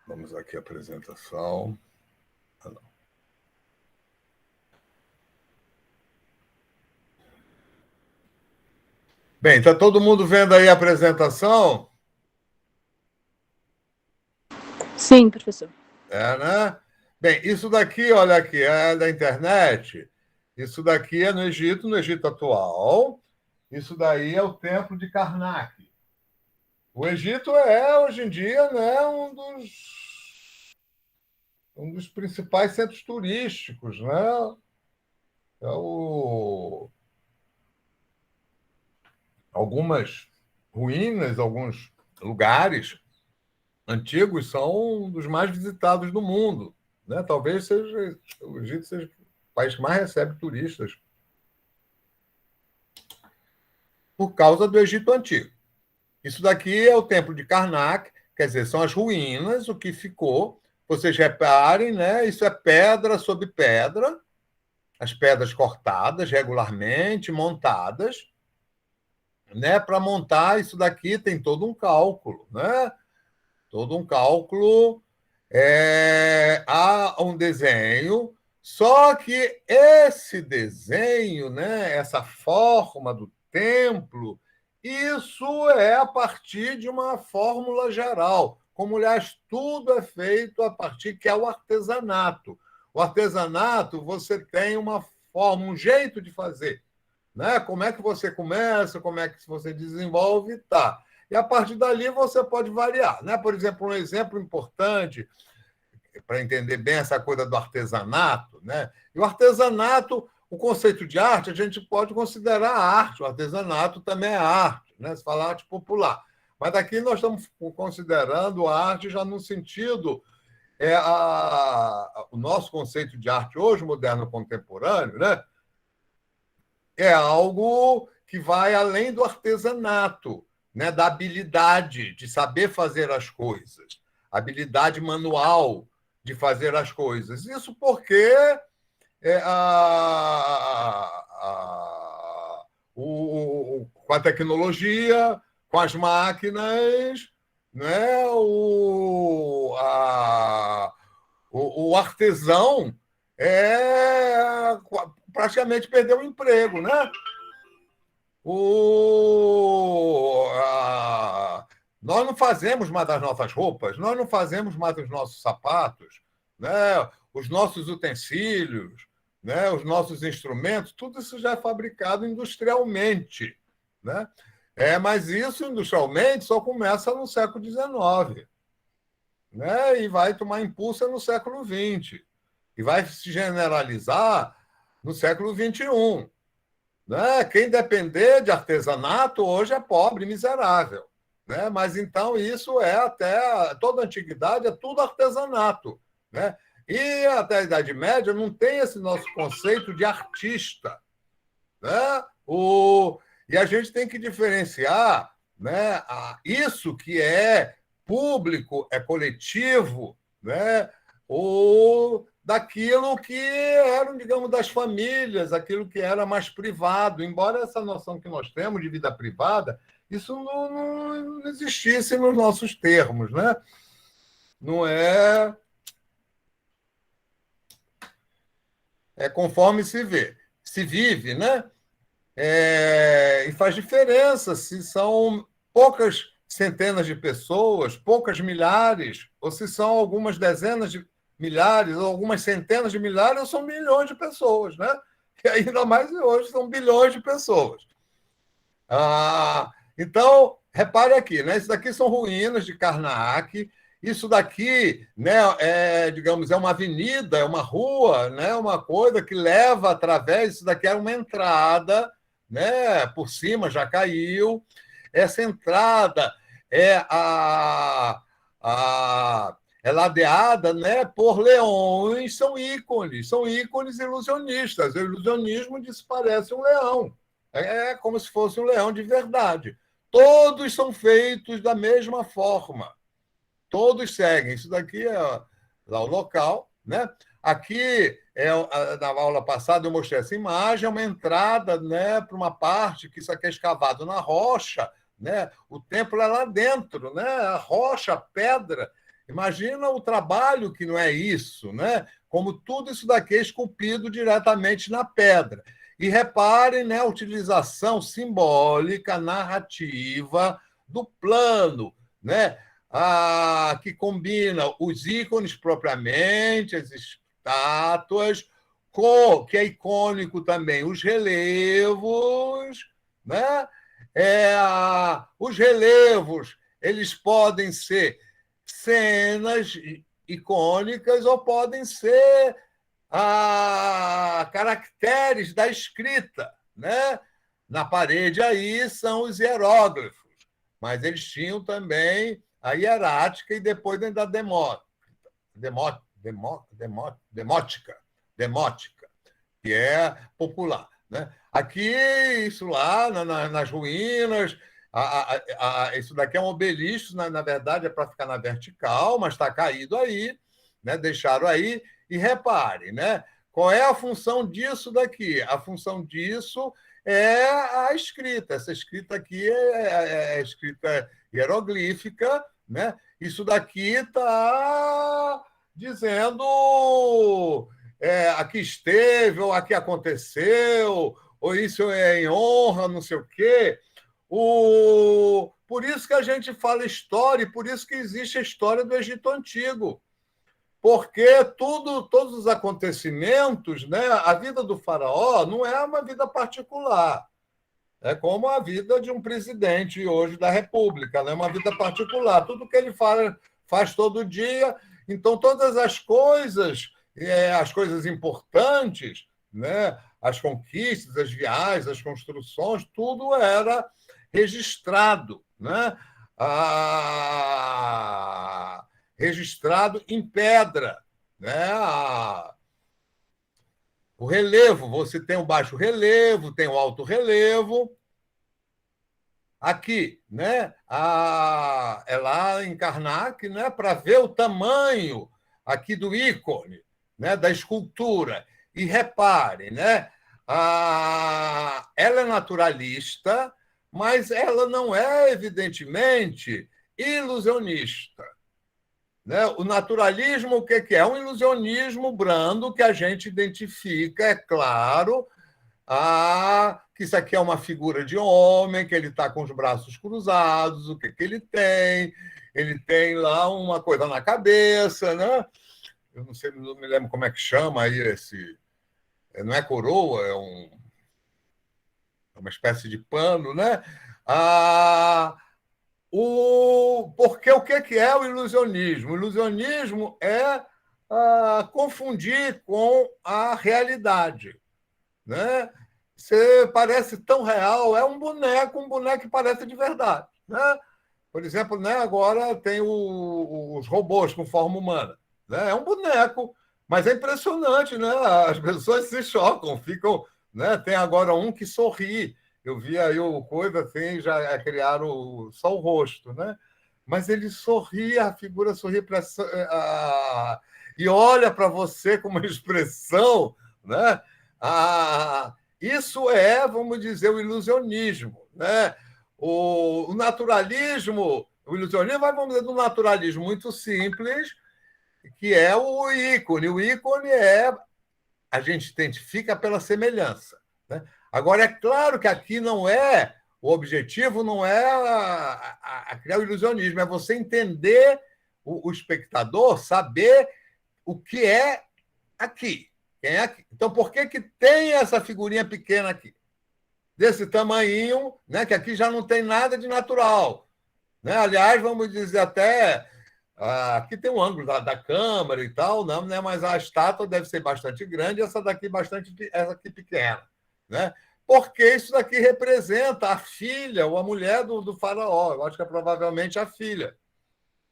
Vamos aqui à apresentação. Bem, está todo mundo vendo aí a apresentação? Sim, professor. Né? Bem, isso daqui, olha aqui, é da internet. Isso daqui é no Egito atual. Isso daí é o Templo de Karnak. O Egito é, hoje em dia, né, um dos principais centros turísticos, né? É algumas ruínas, alguns lugares antigos são um dos mais visitados do mundo, né? Talvez seja o Egito seja o país que mais recebe turistas por causa do Egito Antigo. Isso daqui é o Templo de Karnak, quer dizer, são as ruínas, o que ficou. Vocês reparem, né? Isso é pedra sobre pedra, as pedras cortadas regularmente, montadas, né? Para montar isso daqui tem todo um cálculo, né? Todo um cálculo. Há um desenho, só que esse desenho, né? Essa forma do templo, isso é a partir de uma fórmula geral. Como, aliás, tudo é feito a partir que é o artesanato. O artesanato, você tem uma forma, um jeito de fazer, né? Como é que você começa, como é que você desenvolve, tá. E a partir dali você pode variar, né? Por exemplo, um exemplo importante para entender bem essa coisa do artesanato, né? E o artesanato, o conceito de arte, a gente pode considerar arte, o artesanato também é arte, né? Se falar arte popular. Mas aqui nós estamos considerando a arte já no sentido o nosso conceito de arte hoje, moderno contemporâneo, né? É algo que vai além do artesanato, né? Da habilidade de saber fazer as coisas, habilidade manual de fazer as coisas. Isso porque é, com a tecnologia, com as máquinas, né? O artesão praticamente perdeu o emprego, né? Nós não fazemos mais as nossas roupas, nós não fazemos mais os nossos sapatos, né? Os nossos utensílios, né? Os nossos instrumentos, tudo isso já é fabricado industrialmente, né? Mas isso industrialmente só começa no século XIX, né? E vai tomar impulso no século XX, e vai se generalizar no século XXI. Né? Quem depender de artesanato hoje é pobre, miserável. Né? Mas então isso é até toda a antiguidade, é tudo artesanato. Né? E até a Idade Média não tem esse nosso conceito de artista. Né? E a gente tem que diferenciar, né, isso que é público, é coletivo, né, daquilo que eram, digamos, das famílias, aquilo que era mais privado. Embora essa noção que nós temos de vida privada, isso não existisse nos nossos termos. Né? Não é conforme se vê, se vive, né? E faz diferença se são poucas centenas de pessoas, poucas milhares, ou se são algumas dezenas de milhares, ou algumas centenas de milhares, ou são milhões de pessoas, né? E ainda mais hoje são bilhões de pessoas. Então, repare aqui, né? Isso daqui são ruínas de Karnak. Isso daqui, né, digamos, é uma avenida, é uma rua, né, uma coisa que leva através. Isso daqui é uma entrada, né, por cima já caiu. Essa entrada é ladeada, né, por leões, são ícones ilusionistas. O ilusionismo diz que parece um leão. É como se fosse um leão de verdade. Todos são feitos da mesma forma. Todos seguem. Isso daqui é lá o local, né? Aqui, na aula passada, eu mostrei essa imagem, é uma entrada, né, para uma parte que isso aqui é escavado na rocha, né? O templo é lá dentro, né? A rocha, a pedra. Imagina o trabalho que não é isso, né? Como tudo isso daqui é esculpido diretamente na pedra. E reparem, né, a utilização simbólica, narrativa do plano, né? Que combina os ícones propriamente, as estátuas, que é icônico também, os relevos, né? Os relevos, eles podem ser cenas icônicas ou podem ser caracteres da escrita, né? Na parede aí são os hieróglifos, mas eles tinham também a hierática e depois ainda a demótica, que é popular, né? Aqui, isso lá nas ruínas, isso daqui é um obelisco, na verdade é para ficar na vertical, mas está caído aí, né? Deixaram aí. E repare, né? Qual é a função disso daqui? A função disso é a escrita. Essa escrita aqui é escrita hieroglífica, né? Isso daqui está dizendo aqui esteve, ou aqui aconteceu, ou isso é em honra, não sei o quê. Por isso que a gente fala história, e por isso que existe a história do Egito Antigo. Porque todos os acontecimentos, né, a vida do faraó não é uma vida particular. É como a vida de um presidente hoje da República, né? Uma vida particular. Tudo que ele faz todo dia. Então, todas as coisas importantes, né? As conquistas, as viagens, as construções, tudo era registrado, né? Registrado em pedra, né? O relevo, você tem o baixo relevo, tem o alto relevo. Aqui, né? É lá em Karnak, né? Para ver o tamanho aqui do ícone, né? Da escultura. E repare, né? Ela é naturalista, mas ela não é, evidentemente, ilusionista. Né? O naturalismo, o que é? Um ilusionismo brando que a gente identifica, é claro, que isso aqui é uma figura de homem, que ele está com os braços cruzados, o que ele tem? Ele tem lá uma coisa na cabeça, né? Eu não sei, não me lembro como é que chama aí esse. Não é coroa, é uma espécie de pano, né? Porque o que é o ilusionismo? O ilusionismo é confundir com a realidade, né? Você parece tão real, é um boneco que parece de verdade, né? Por exemplo, né, agora tem os robôs com forma humana, né? É um boneco, mas é impressionante, né? As pessoas se chocam, ficam, né? Tem agora um que sorri. Eu vi aí o coisa assim, já criaram só o rosto, né? Mas ele sorri, a figura sorri e olha para você com uma expressão, né? Isso é, vamos dizer, o ilusionismo, né? O naturalismo, o ilusionismo vai, vamos dizer, do naturalismo muito simples, que é o ícone. O ícone a gente identifica pela semelhança, né? Agora, é claro que aqui o objetivo não é criar o ilusionismo, é você entender o espectador, saber o que é aqui. Quem é aqui. Então, por que tem essa figurinha pequena aqui? Desse tamanhinho, né, que aqui já não tem nada de natural. Né? Aliás, vamos dizer até. Aqui tem um ângulo da câmera e tal, não, né? Mas a estátua deve ser bastante grande, essa aqui pequena. Né? Porque isso daqui representa a filha ou a mulher do faraó. Eu acho que é provavelmente a filha.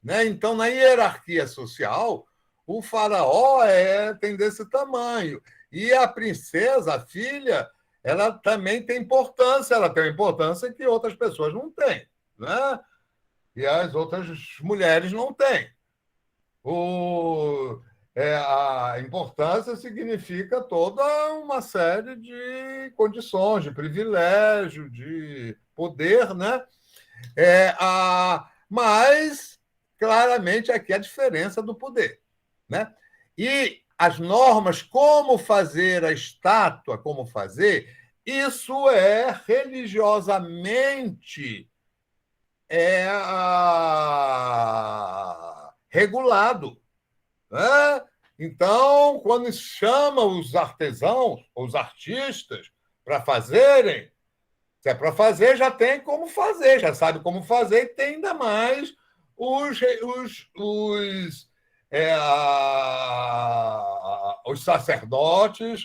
Né? Então, na hierarquia social, o faraó tem desse tamanho. E a princesa, a filha, ela também tem importância, ela tem uma importância que outras pessoas não têm. Né? E as outras mulheres não têm. A importância significa toda uma série de condições, de privilégio, de poder, né? Mas claramente aqui a diferença do poder, né? E as normas, como fazer a estátua, como fazer, isso é religiosamente regulado, né? Então, quando chama os artesãos, os artistas, para fazerem, se é para fazer, já tem como fazer, já sabe como fazer, e tem ainda mais os sacerdotes,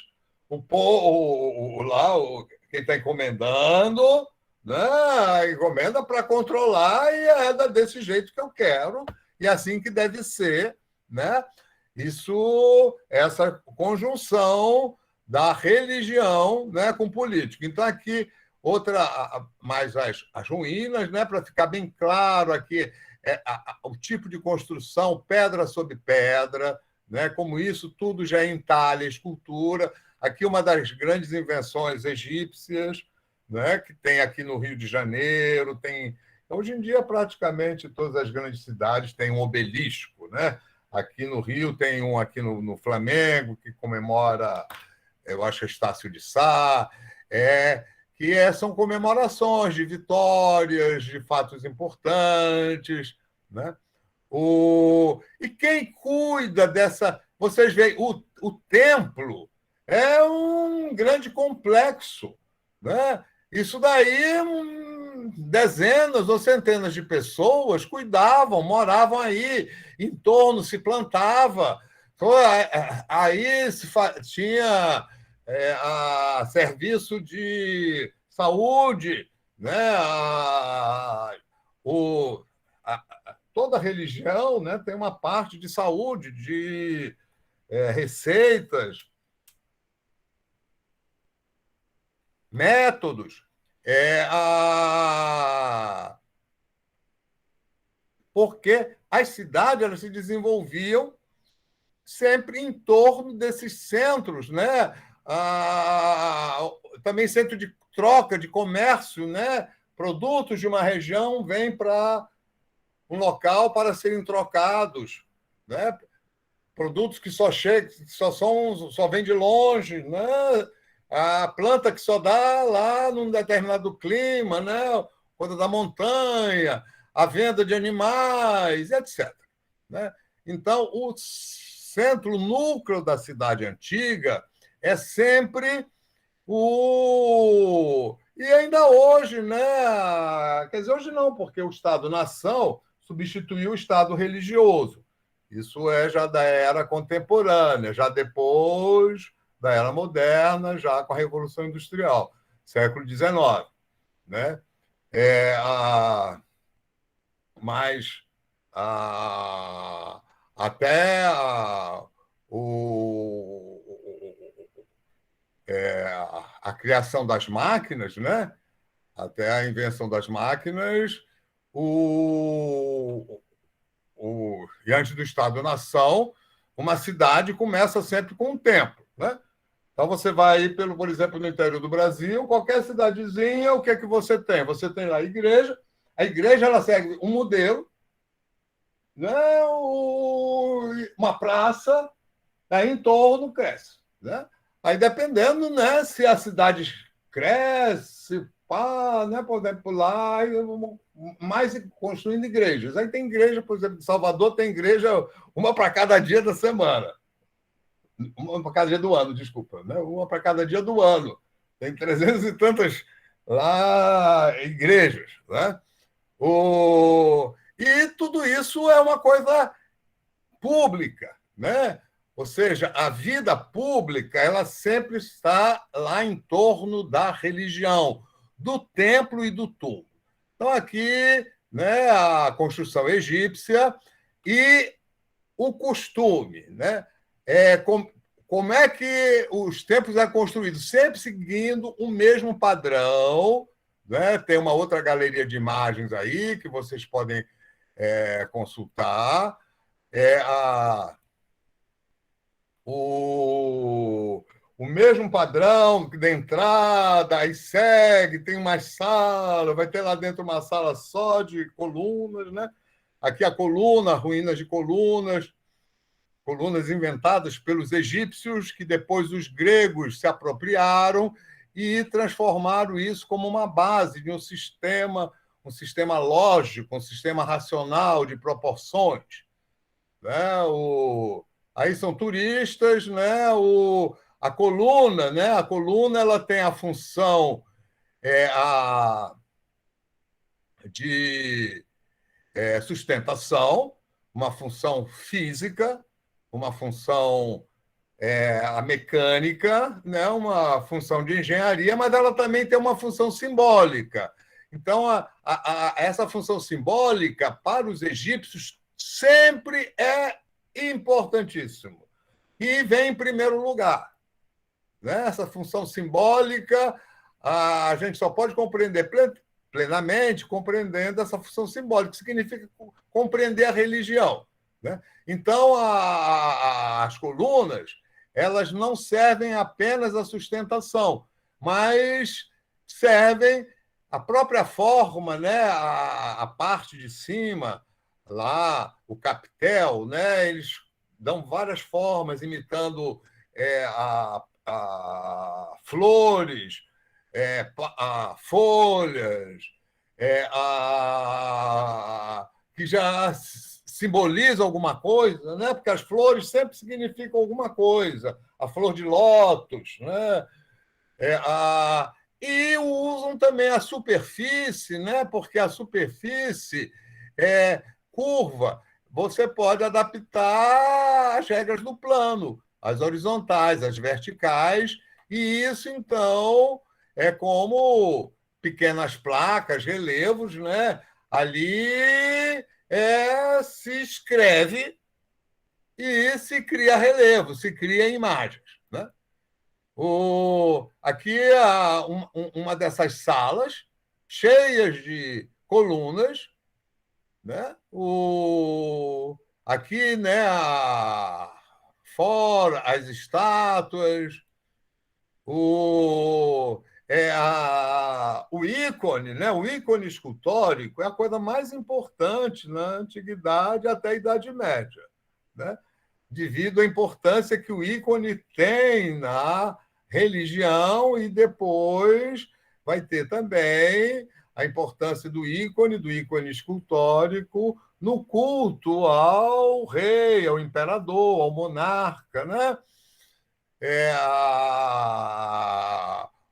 quem está encomendando, né? Encomenda para controlar e desse jeito que eu quero, e assim que deve ser, né? Essa conjunção da religião, né, com política. Então, aqui, mais as ruínas, né, para ficar bem claro aqui, o tipo de construção, pedra sobre pedra, né, como isso tudo já é entalha, escultura. Aqui, uma das grandes invenções egípcias, né, que tem aqui no Rio de Janeiro, tem. Hoje em dia, praticamente todas as grandes cidades têm um obelisco, né? Aqui no Rio tem um aqui no Flamengo, que comemora, eu acho, Estácio de Sá, são comemorações de vitórias, de fatos importantes, né? E quem cuida dessa... Vocês veem, o templo é um grande complexo, né? Isso daí, dezenas ou centenas de pessoas cuidavam, moravam aí, em torno se plantava. Aí tinha serviço de saúde, né? O, a, Toda religião, né, tem uma parte de saúde, de receitas, métodos. Porque as cidades elas se desenvolviam sempre em torno desses centros, né? Também centro de troca, de comércio, né? Produtos de uma região vêm para um local para serem trocados, né? Produtos que só chegam, só vêm de longe, né? A planta que só dá lá num determinado clima, né? Coisa da montanha, a venda de animais, etc. Né? Então, o centro, o núcleo da cidade antiga é sempre E ainda hoje, né? Quer dizer, hoje não, porque o Estado-nação substituiu o Estado religioso. Isso é já da era contemporânea, já depois da era moderna, já com a Revolução Industrial, século XIX, né? É, a, mas a, até o, a criação das máquinas, né? Até a invenção das máquinas, e antes do Estado-nação, uma cidade começa sempre com um templo, né? Então, você vai aí, por exemplo, no interior do Brasil, qualquer cidadezinha, o que é que você tem? Você tem lá a igreja ela segue um modelo, né? Uma praça, aí em torno cresce, né? Aí, dependendo, né, se a cidade cresce, pá, né, por exemplo, lá, mais construindo igrejas. Aí tem igreja, por exemplo, em Salvador, tem igreja uma para cada dia da semana. Uma para cada dia do ano, desculpa. Né? Uma para cada dia do ano. Tem 300 e tantas lá igrejas. Né? E tudo isso é uma coisa pública, né? Ou seja, a vida pública ela sempre está lá em torno da religião, do templo e do túmulo. Então, aqui, né, a construção egípcia e o costume, né? Como é que os templos são construídos? Sempre seguindo o mesmo padrão, né? Tem uma outra galeria de imagens aí que vocês podem consultar. É o mesmo padrão da entrada, aí segue, tem mais sala, vai ter lá dentro uma sala só de colunas, né? Aqui a coluna, ruínas de colunas, colunas inventadas pelos egípcios, que depois os gregos se apropriaram e transformaram isso como uma base de um sistema lógico, um sistema racional de proporções. Né? Aí são turistas, né? A coluna, né? A coluna ela tem a função de sustentação, uma função física, uma função a mecânica, né? Uma função de engenharia, mas ela também tem uma função simbólica. Então, essa função simbólica, para os egípcios, sempre é importantíssimo. E vem em primeiro lugar. Né? Essa função simbólica, a gente só pode compreender plenamente compreendendo essa função simbólica, que significa compreender a religião. Né? Então, as colunas, elas não servem apenas à sustentação, mas servem a própria forma, né? A parte de cima, lá, o capitel, né? Eles dão várias formas, imitando flores, folhas, que já simboliza alguma coisa, né? Porque as flores sempre significam alguma coisa. A flor de lótus, né? E usam também a superfície, né? Porque a superfície é curva. Você pode adaptar as regras do plano, as horizontais, as verticais, e isso, então, é como pequenas placas, relevos, né? Ali se escreve e se cria relevo, se cria imagens. Né? Aqui é uma dessas salas cheias de colunas, né? Aqui, né, fora as estátuas, o ícone, né? O ícone escultórico é a coisa mais importante na antiguidade até a Idade Média, né? Devido à importância que o ícone tem na religião e depois vai ter também a importância do ícone escultórico, no culto ao rei, ao imperador, ao monarca, né?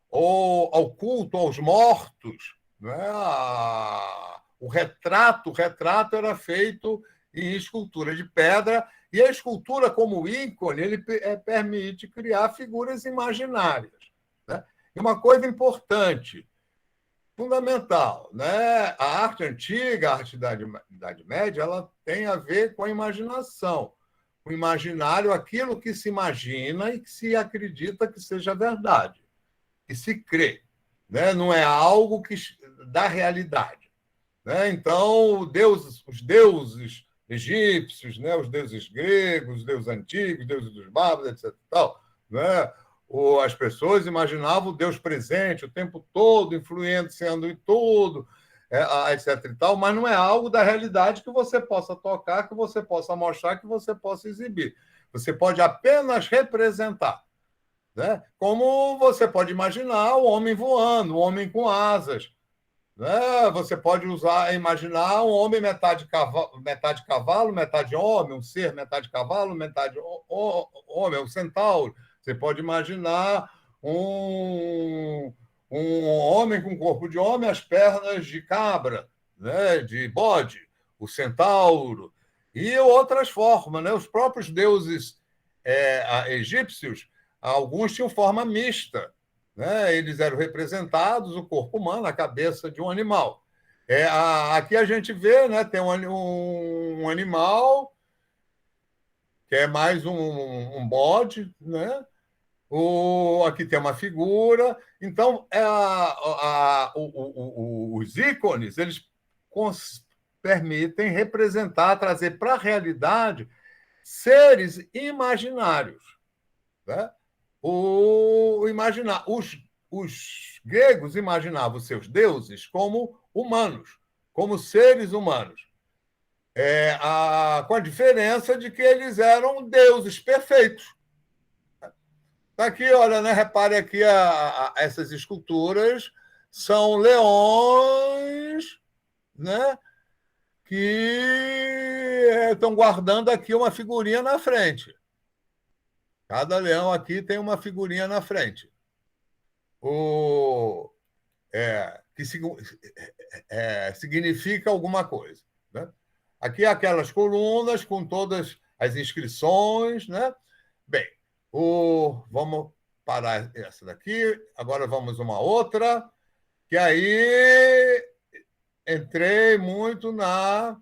Ou ao culto aos mortos. Né? O retrato era feito em escultura de pedra, e a escultura, como ícone, ele permite criar figuras imaginárias. Né? E uma coisa importante, fundamental, né? A arte antiga, a arte da Idade Média, ela tem a ver com a imaginação. O imaginário, aquilo que se imagina e que se acredita que seja verdade, que se crê. Né? Não é algo da realidade. Né? Então, os deuses egípcios, né? Os deuses gregos, os deuses antigos, os deuses dos bárbaros, etc. Tal, né? As pessoas imaginavam o Deus presente o tempo todo, influenciando em tudo, etc. e tal, mas não é algo da realidade que você possa tocar, que você possa mostrar, que você possa exibir. Você pode apenas representar. Né? Como você pode imaginar o homem voando, o homem com asas. Né? Você pode imaginar um homem metade cavalo, metade homem, um ser metade cavalo, metade homem, um centauro. Você pode imaginar um homem com corpo de homem, as pernas de cabra, né? De bode, o centauro, e outras formas. Né? Os próprios deuses egípcios, alguns tinham forma mista. Né? Eles eram representados, o corpo humano, a cabeça de um animal. Aqui a gente vê, né, tem um animal que é mais um bode, né? Aqui tem uma figura. Então, os ícones eles permitem representar, trazer para a realidade seres imaginários. Né? Os gregos imaginavam seus deuses como humanos, como seres humanos. com a diferença de que eles eram deuses perfeitos. Tá aqui, olha, né? Repare aqui essas esculturas são leões, né? Que estão guardando aqui uma figurinha na frente. Cada leão aqui tem uma figurinha na frente. O, que significa alguma coisa. Né? Aqui aquelas colunas com todas as inscrições. Né? Bem, vamos parar essa daqui. Agora vamos uma outra, que aí entrei muito na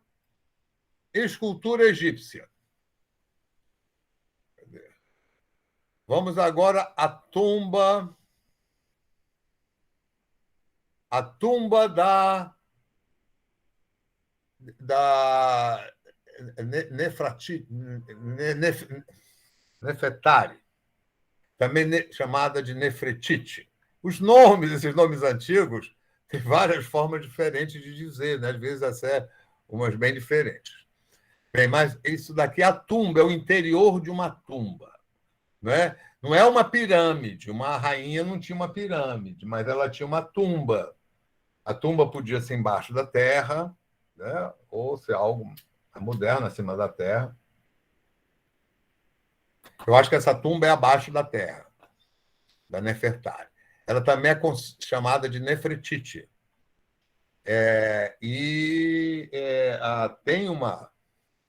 escultura egípcia. Vamos agora à tumba da Nefretari, também chamada de Nefretiti. Esses nomes antigos, têm várias formas diferentes de dizer, né? Às vezes até umas bem diferentes. Bem, mas isso daqui é a tumba, é o interior de uma tumba. Né? Não é uma pirâmide. Uma rainha não tinha uma pirâmide, mas ela tinha uma tumba. A tumba podia ser embaixo da terra, né? Ou ser algo moderno acima da terra. Eu acho que essa tumba é abaixo da terra, da Nefertari. Ela também é chamada de Nefretiti. Tem um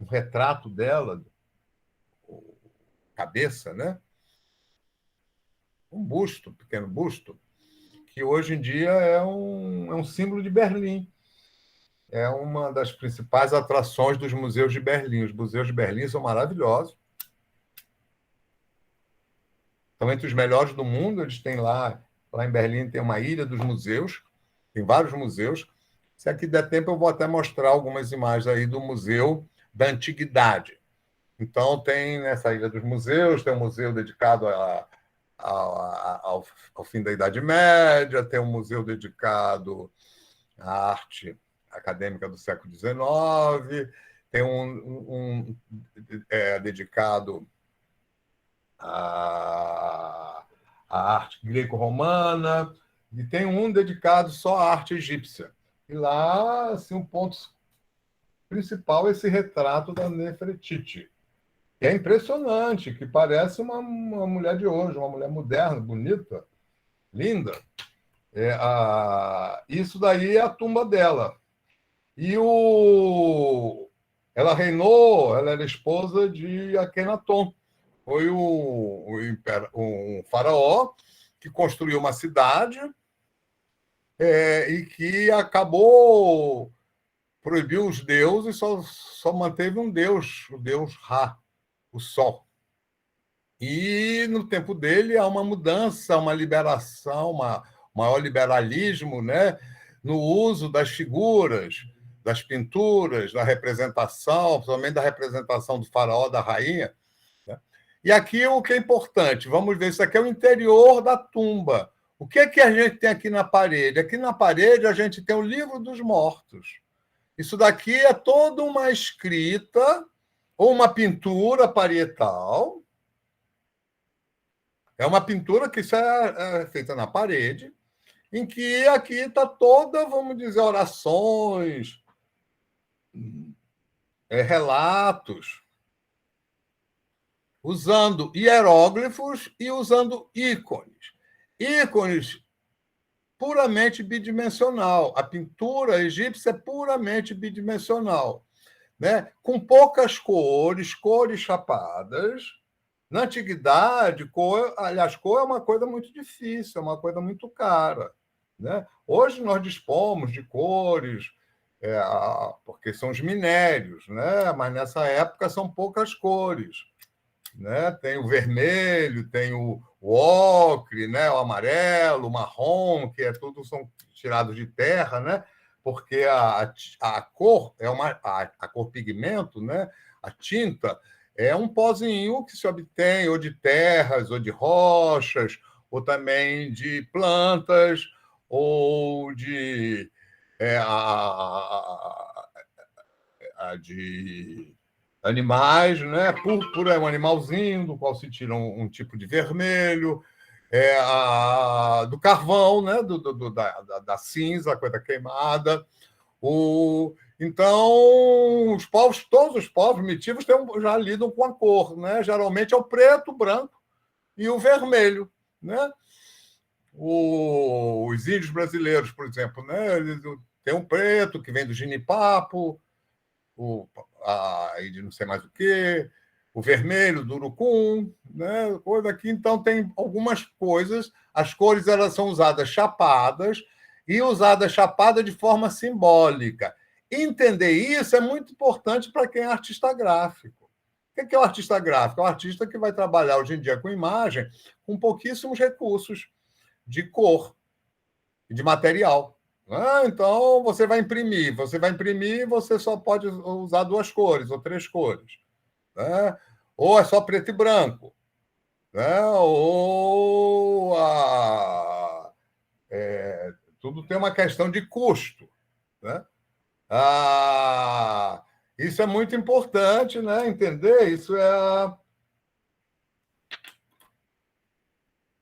retrato dela, cabeça, né? Um busto, pequeno busto, que hoje em dia é um símbolo de Berlim. É uma das principais atrações dos museus de Berlim. Os museus de Berlim são maravilhosos. São entre os melhores do mundo. Eles têm lá em Berlim, tem uma ilha dos museus. Tem vários museus. Se aqui der tempo, eu vou até mostrar algumas imagens aí do Museu da Antiguidade. Então, tem nessa ilha dos museus, tem um museu dedicado ao fim da Idade Média, tem um museu dedicado à arte acadêmica do século XIX, tem um dedicado à arte greco-romana, e tem um dedicado só à arte egípcia. E lá, assim, um ponto principal é esse retrato da Nefertiti. É impressionante, que parece uma mulher de hoje, uma mulher moderna, bonita, linda. Isso daí é a tumba dela. E ela reinou, ela era esposa de Akenaton. Foi um faraó que construiu uma cidade e que acabou, proibiu os deuses, só manteve um deus, o deus Ra, o Sol. E no tempo dele há uma mudança, uma liberação, maior liberalismo, né? No uso das figuras, das pinturas, da representação, principalmente da representação do faraó, da rainha. Né? E aqui o que é importante, vamos ver, isso aqui é o interior da tumba. O que é que a gente tem aqui na parede? Aqui na parede a gente tem o Livro dos Mortos. Isso daqui é toda uma escrita ou uma pintura parietal. É uma pintura que isso é feita na parede, em que aqui está toda, vamos dizer, orações, relatos, usando hieróglifos e usando ícones. Ícones puramente bidimensional. A pintura egípcia é puramente bidimensional, né? Com poucas cores chapadas. Na antiguidade, cor é uma coisa muito difícil, é uma coisa muito cara. Né? Hoje nós dispomos de cores, porque são os minérios, né? Mas nessa época são poucas cores. Né? Tem o vermelho, tem o ocre, né? O amarelo, o marrom, que tudo são tirados de terra, né? Porque a cor é a cor pigmento, né? A tinta é um pozinho que se obtém ou de terras, ou de rochas, ou também de plantas, ou de de animais, né? Púrpura é um animalzinho do qual se tira um tipo de vermelho, do carvão, né? Da cinza, a coisa queimada. Então, todos os povos primitivos já lidam com a cor, né? Geralmente é o preto, o branco e o vermelho, né? Os índios brasileiros, por exemplo, né? Eles têm um preto que vem do ginipapo, de não sei mais o quê, o vermelho do urucum, né? Coisa aqui. Então, tem algumas coisas. As cores elas são usadas chapadas e usadas chapada de forma simbólica. Entender isso é muito importante para quem é artista gráfico. O que é o artista gráfico? É o artista que vai trabalhar hoje em dia com imagem com pouquíssimos recursos de cor e de material. Então, você vai imprimir, você só pode usar 2 cores ou 3 cores. Né? Ou é só preto e branco. Né? Tudo tem uma questão de custo. Né? Isso é muito importante, né? Entender. Isso é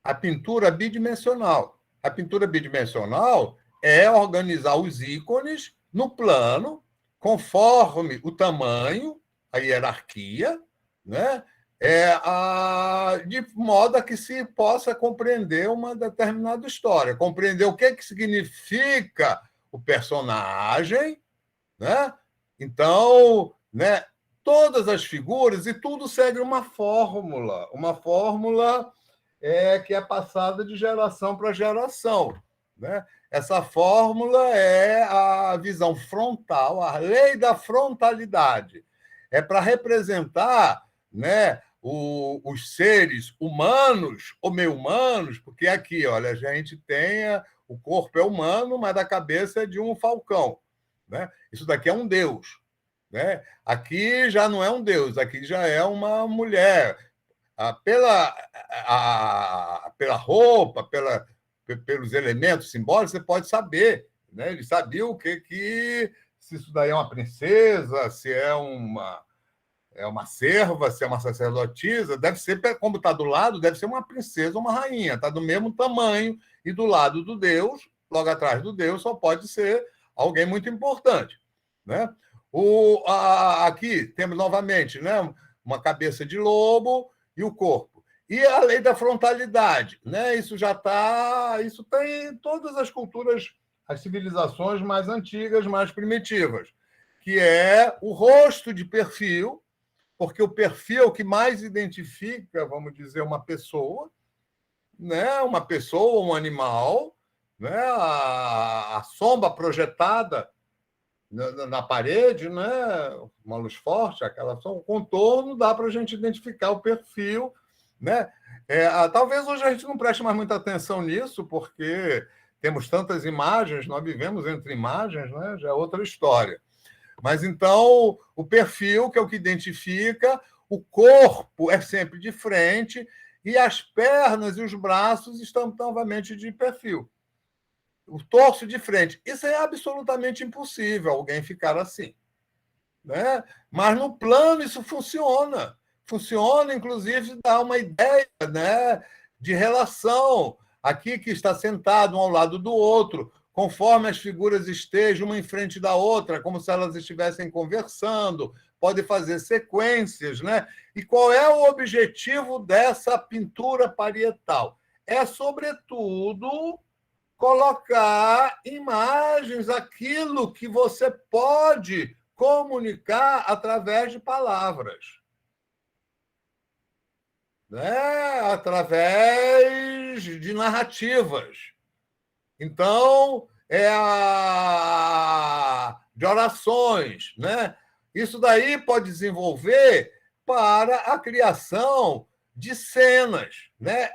a pintura bidimensional. A pintura bidimensional é organizar os ícones no plano, conforme o tamanho, a hierarquia, né? De modo a que se possa compreender uma determinada história, compreender o que significa o personagem, né? Então, né, todas as figuras e tudo segue uma fórmula que é passada de geração para geração. Né? Essa fórmula é a visão frontal, a lei da frontalidade. É para representar, né, os seres humanos ou meio humanos, porque aqui, olha, a gente tem o corpo é humano, mas a cabeça é de um falcão. Né? Isso daqui é um deus. Né? Aqui já não é um deus, aqui já é uma mulher. Pela roupa, pelos elementos simbólicos, você pode saber. Né? Ele sabia se isso daí é uma princesa, se é uma serva, se é uma sacerdotisa, deve ser, como está do lado, deve ser uma princesa ou uma rainha, está do mesmo tamanho, e do lado do Deus, logo atrás do Deus, só pode ser alguém muito importante. Né? Aqui temos novamente, né, uma cabeça de lobo e o corpo. E a lei da frontalidade, né? Isso tem em todas as culturas, as civilizações mais antigas, mais primitivas, que é o rosto de perfil, porque o perfil é o que mais identifica, vamos dizer, uma pessoa, né? Uma pessoa, um animal, né? A sombra projetada na parede, né? Uma luz forte, o contorno, dá para a gente identificar o perfil. Né? Talvez hoje a gente não preste mais muita atenção nisso, porque temos tantas imagens, nós vivemos entre imagens, né? Já é outra história. Mas então, o perfil, que é o que identifica, o corpo é sempre de frente e as pernas e os braços estão novamente de perfil. O torso de frente. Isso é absolutamente impossível, alguém ficar assim. Né? Mas no plano isso funciona. Funciona, inclusive, dá uma ideia, né, de relação. Aqui que está sentado um ao lado do outro, conforme as figuras estejam uma em frente da outra, como se elas estivessem conversando, pode fazer sequências. Né? E qual é o objetivo dessa pintura parietal? É, sobretudo, colocar imagens, aquilo que você pode comunicar através de palavras. Né? Através de narrativas. Então, de orações. Né? Isso daí pode desenvolver para a criação de cenas. Né?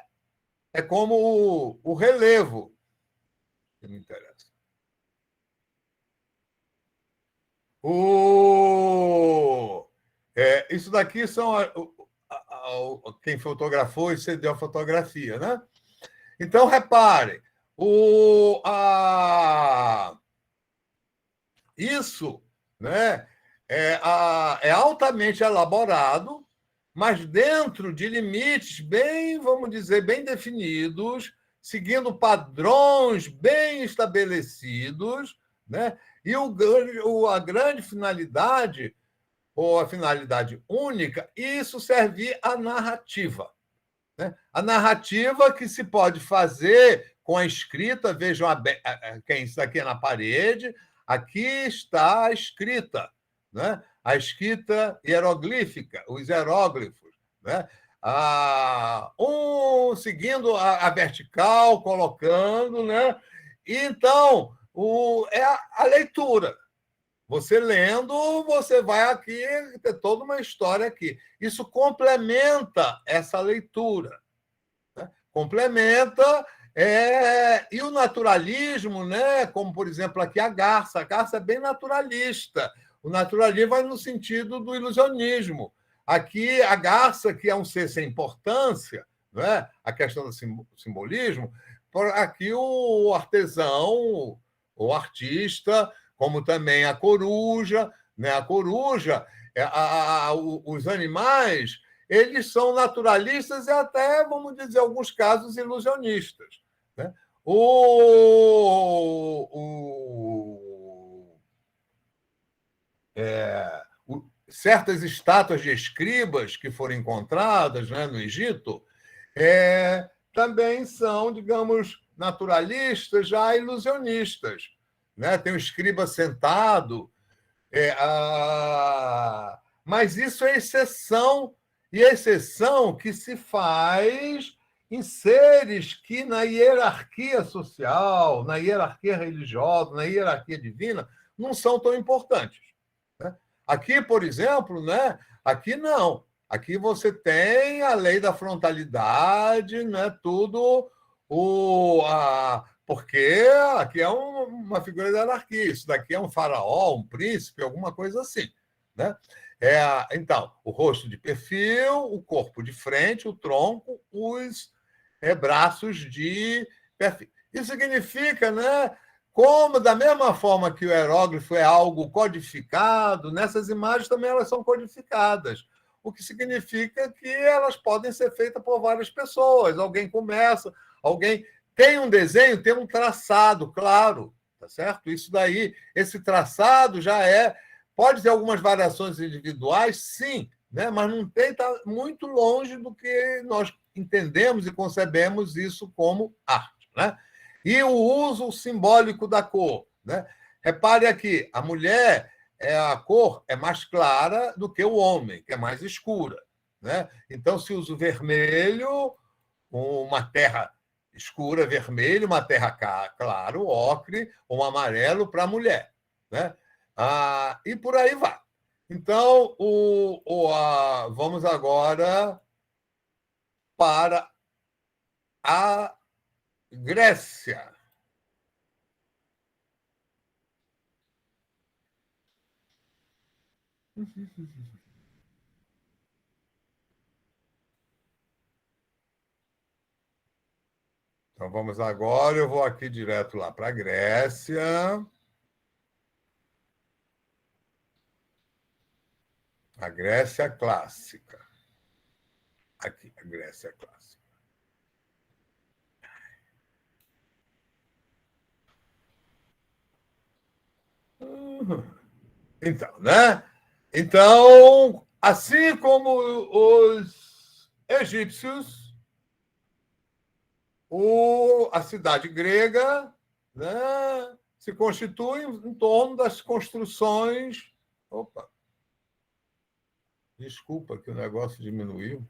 É como o relevo, que me interessa. Isso daqui são quem fotografou e cedeu a fotografia. Né? Então, reparem, isso, né, é altamente elaborado, mas dentro de limites bem, vamos dizer, bem definidos, seguindo padrões bem estabelecidos, né? E a grande finalidade, ou a finalidade única, isso servir à narrativa. Né? A narrativa que se pode fazer com a escrita, vejam quem está aqui na parede, aqui está a escrita, né? A escrita hieroglífica, os hieróglifos, né? Seguindo a vertical, colocando, né? E então é a leitura. Você lendo, você vai aqui ter toda uma história aqui. Isso complementa essa leitura. Né? Complementa. E o naturalismo, né? Como, por exemplo, aqui a Garça é bem naturalista. O naturalismo vai no sentido do ilusionismo. Aqui a Garça, que é um ser sem importância, né? A questão do simbolismo, aqui o artesão, o artista, como também a coruja, né? A coruja, os animais, eles são naturalistas e até, vamos dizer, em alguns casos, ilusionistas. Né? Certas estátuas de escribas que foram encontradas, né, no Egito também são, digamos, naturalistas, já ilusionistas. Né? Tem um escriba sentado, mas isso é exceção, e é exceção que se faz em seres que, na hierarquia social, na hierarquia religiosa, na hierarquia divina, não são tão importantes. Né? Aqui, por exemplo, né? Aqui não. Aqui você tem a lei da frontalidade, né? Tudo porque aqui é uma figura da anarquia, isso daqui é um faraó, um príncipe, alguma coisa assim. Né? Então, o rosto de perfil, o corpo de frente, o tronco, os braços de perfil. Isso significa, né? Como, da mesma forma que o hieróglifo é algo codificado, nessas imagens também elas são codificadas, o que significa que elas podem ser feitas por várias pessoas. Alguém começa, alguém tem um desenho, tem um traçado, claro, tá certo? Isso daí, esse traçado já pode ter algumas variações individuais, sim, né? Mas não tem, está muito longe do que nós entendemos e concebemos isso como arte, né? E o uso simbólico da cor, né? Repare aqui, a mulher, a cor é mais clara do que o homem, que é mais escura, né? Então se usa o vermelho, uma terra escura, vermelho, uma terra claro, ocre, um amarelo para a mulher, né? E por aí vai. Então, vamos agora para a Grécia. Então, vamos agora, eu vou aqui direto lá para a Grécia. A Grécia clássica. Aqui, a Grécia clássica. Então, né? Então, assim como os egípcios, a cidade grega, né, se constitui em torno das construções. Opa, desculpa que o negócio diminuiu.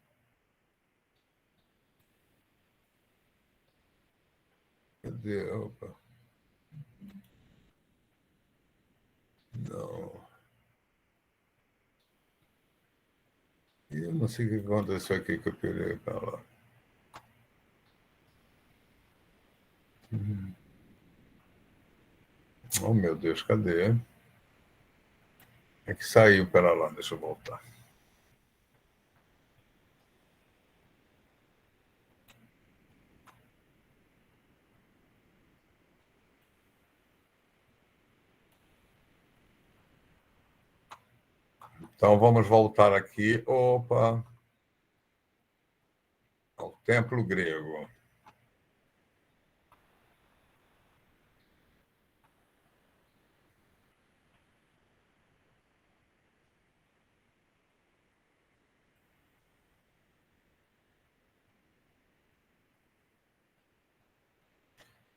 Cadê? Opa. Não. Eu não sei o que aconteceu aqui que eu pirei para lá. Oh, meu Deus, cadê? É que saiu para lá, deixa eu voltar. Então, vamos voltar aqui. Opa! Ao templo grego.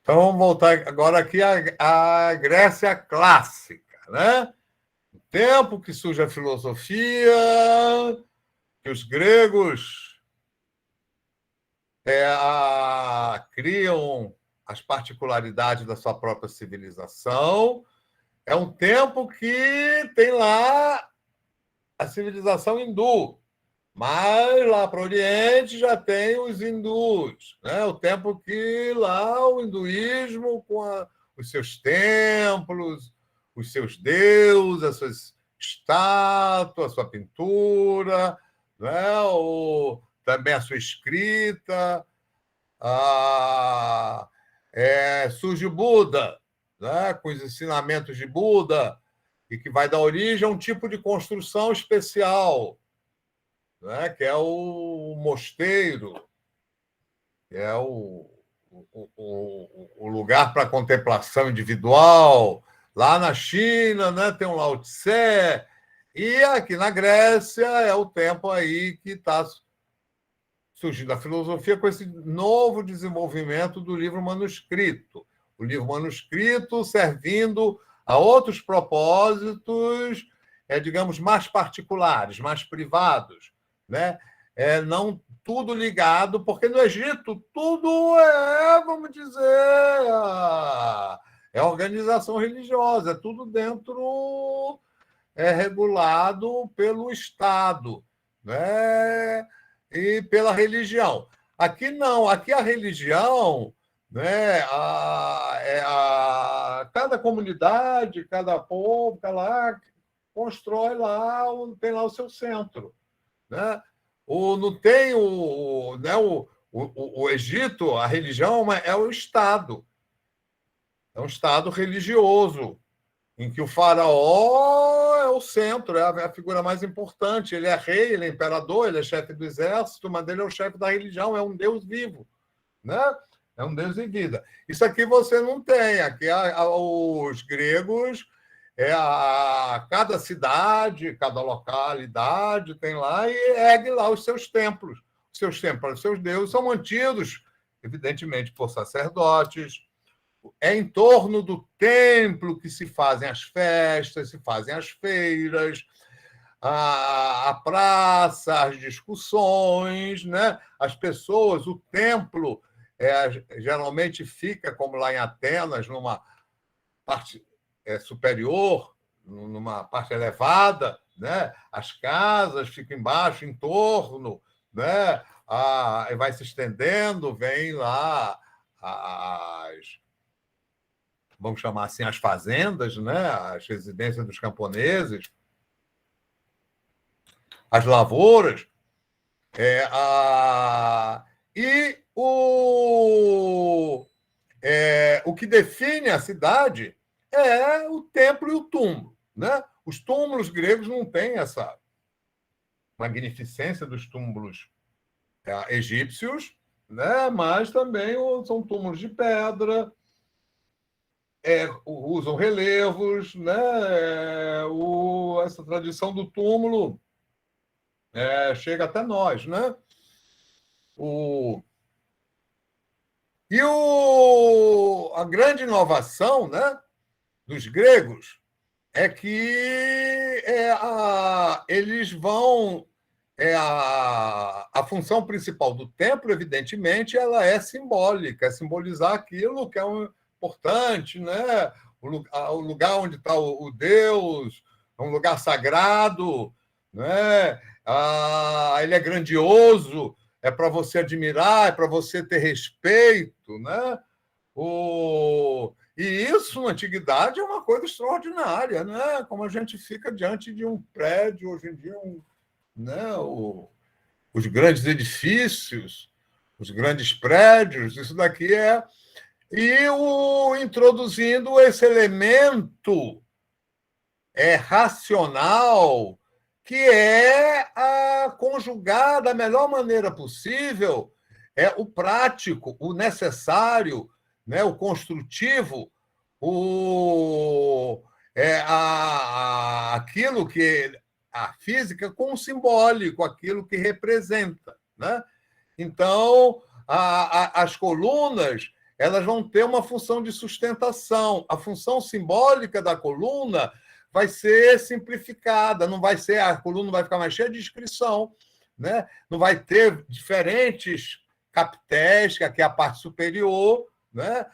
Então, vamos voltar agora aqui à Grécia clássica, né? O tempo que surge a filosofia, que os gregos criam as particularidades da sua própria civilização. É um tempo que tem lá a civilização hindu, mas lá para o Oriente já tem os hindus, né? O tempo que lá o hinduísmo, com os seus templos, os seus deuses, as suas estátuas, a sua pintura, né? Também a sua escrita. Surge o Buda, né? Com os ensinamentos de Buda, e que vai dar origem a um tipo de construção especial, né? Que é o mosteiro, que é o lugar para contemplação individual. Lá na China, né, tem um Lao Tse, e aqui na Grécia é o tempo aí que está surgindo a filosofia com esse novo desenvolvimento do livro manuscrito. O livro manuscrito servindo a outros propósitos, digamos, mais particulares, mais privados, né? Não tudo ligado, porque no Egito tudo vamos dizer, organização religiosa, é tudo dentro, regulado pelo Estado, né? E pela religião. Aqui não, aqui a religião, né? Cada comunidade, cada povo, constrói lá, tem lá o seu centro, né? Não tem né, o Egito, a religião é o Estado, é um Estado religioso, em que o faraó é o centro, é a figura mais importante. Ele é rei, ele é imperador, ele é chefe do exército, mas ele é o chefe da religião, é um Deus vivo, né? É um Deus em vida. Isso aqui você não tem. Aqui os gregos, cada cidade, cada localidade tem lá e ergue lá os seus templos. Os seus deuses são mantidos, evidentemente, por sacerdotes. É em torno do templo que se fazem as festas, se fazem as feiras, a praça, as discussões, né? As pessoas, o templo geralmente fica, como lá em Atenas, numa parte superior, numa parte elevada, né? As casas ficam embaixo, em torno, né? Vai se estendendo, vem lá vamos chamar assim, as fazendas, né? As residências dos camponeses, as lavouras, e o que define a cidade é o templo e o túmulo, né? Os túmulos gregos não têm essa magnificência dos túmulos egípcios, né? Mas também são túmulos de pedra, usam relevos, né? Essa tradição do túmulo chega até nós, né? A grande inovação, né, dos gregos é que eles vão. A função principal do templo, evidentemente, ela é simbólica, é simbolizar aquilo que é importante, né? O lugar onde está o Deus, é um lugar sagrado, né? Ele é grandioso, é para você admirar, é para você ter respeito, né? E isso, na antiguidade, é uma coisa extraordinária, né? Como a gente fica diante de um prédio, hoje em dia, né? Os grandes edifícios, os grandes prédios, isso daqui é. E introduzindo esse elemento racional, que é conjugar da melhor maneira possível o prático, o necessário, né, o construtivo, aquilo que a física com o simbólico, aquilo que representa, né? Então, as colunas elas vão ter uma função de sustentação. A função simbólica da coluna vai ser simplificada, não vai ser, a coluna vai ficar mais cheia de inscrição, né? Não vai ter diferentes capitéis, que aqui é a parte superior, né?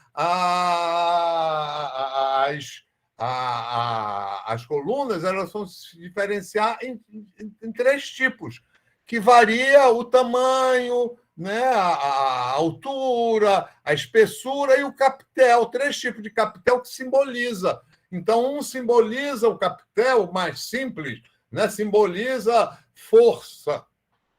As colunas elas vão se diferenciar em três tipos, que varia o tamanho, né, a altura, a espessura e o capitel, três tipos de capitel que simboliza. Então, um simboliza o capitel mais simples, né, simboliza força,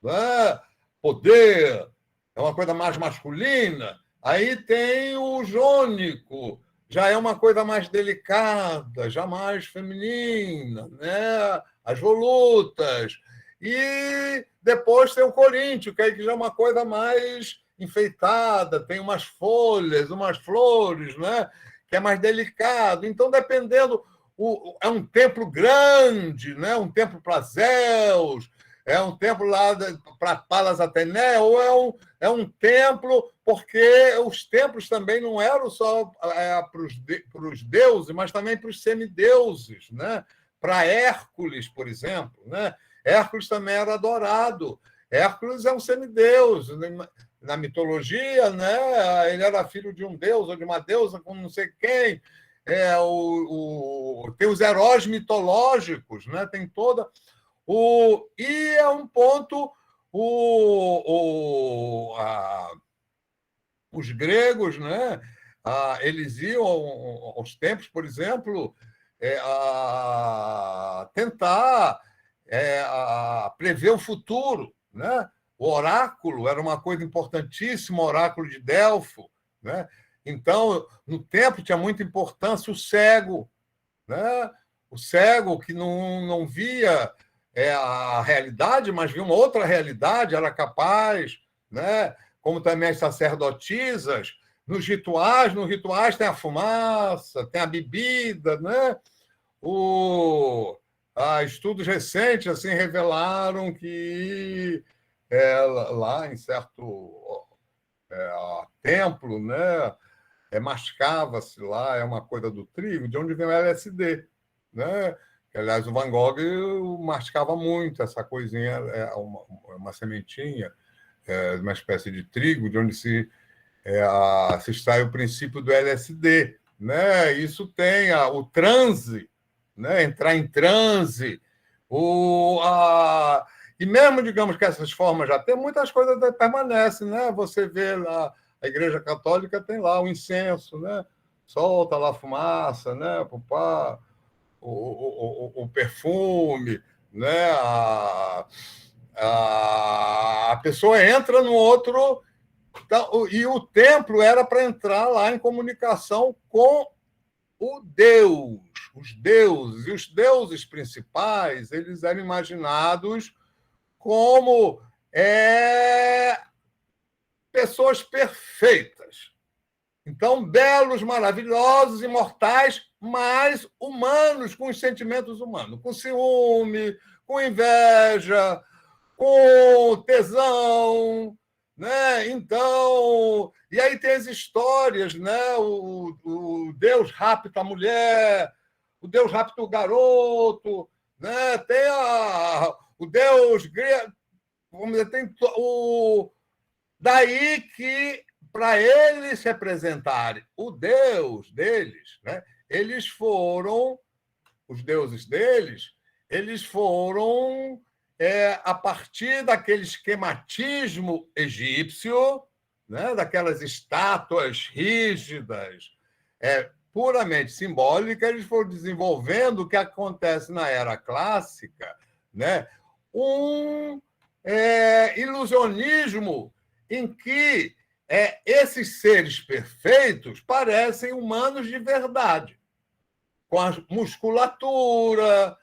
né, poder, é uma coisa mais masculina. Aí tem o jônico, já é uma coisa mais delicada, já mais feminina, né? As volutas. E depois tem o coríntio, que aí já é uma coisa mais enfeitada, tem umas folhas, umas flores, né? Que é mais delicado. Então, dependendo, é um templo grande, né? Um templo para Zeus, é um templo lá para Palas Atené, ou é um templo, porque os templos também não eram só para os deuses, mas também para os semideuses, né? Para Hércules, por exemplo, né? Hércules também era adorado. Hércules é um semideus. Na mitologia, né? Ele era filho de um deus ou de uma deusa com não sei quem. Tem os heróis mitológicos, né? Tem toda... E é um ponto... os gregos, né? Eles iam aos templos, por exemplo, a tentar prever o futuro, né? O oráculo era uma coisa importantíssima, o oráculo de Delfo, né? Então, no templo tinha muita importância o cego, né? O cego que não via a realidade, mas via uma outra realidade, era capaz, né? Como também as sacerdotisas, nos rituais tem a fumaça, tem a bebida, né? Estudos recentes assim revelaram que lá em certo templo, né, mascava-se lá, é uma coisa do trigo, de onde vem o LSD, né? Aliás, o Van Gogh mascava muito essa coisinha, uma sementinha, uma espécie de trigo, de onde se extrai o princípio do LSD, né? Isso tem o transe, né? Entrar em transe, e mesmo, digamos que essas formas já tem, muitas coisas permanecem, né? Você vê lá, a Igreja Católica tem lá o incenso, né? Solta lá a fumaça, né? O perfume, né? A pessoa entra no outro... Então, e o templo era para entrar lá em comunicação com o Deus, os deuses. E os deuses principais, eles eram imaginados como pessoas perfeitas. Então, belos, maravilhosos, imortais, mas humanos, com os sentimentos humanos, com ciúme, com inveja, com tesão, né? Então, e aí tem as histórias, né? O Deus rapta a mulher, o Deus rapta o garoto, né? Tem o Deus grego, vamos dizer, tem daí que para eles representarem o Deus deles, né? Eles foram os deuses deles, eles foram a partir daquele esquematismo egípcio, né, daquelas estátuas rígidas, puramente simbólicas, eles foram desenvolvendo o que acontece na era clássica, né, um ilusionismo em que esses seres perfeitos parecem humanos de verdade, com a musculatura,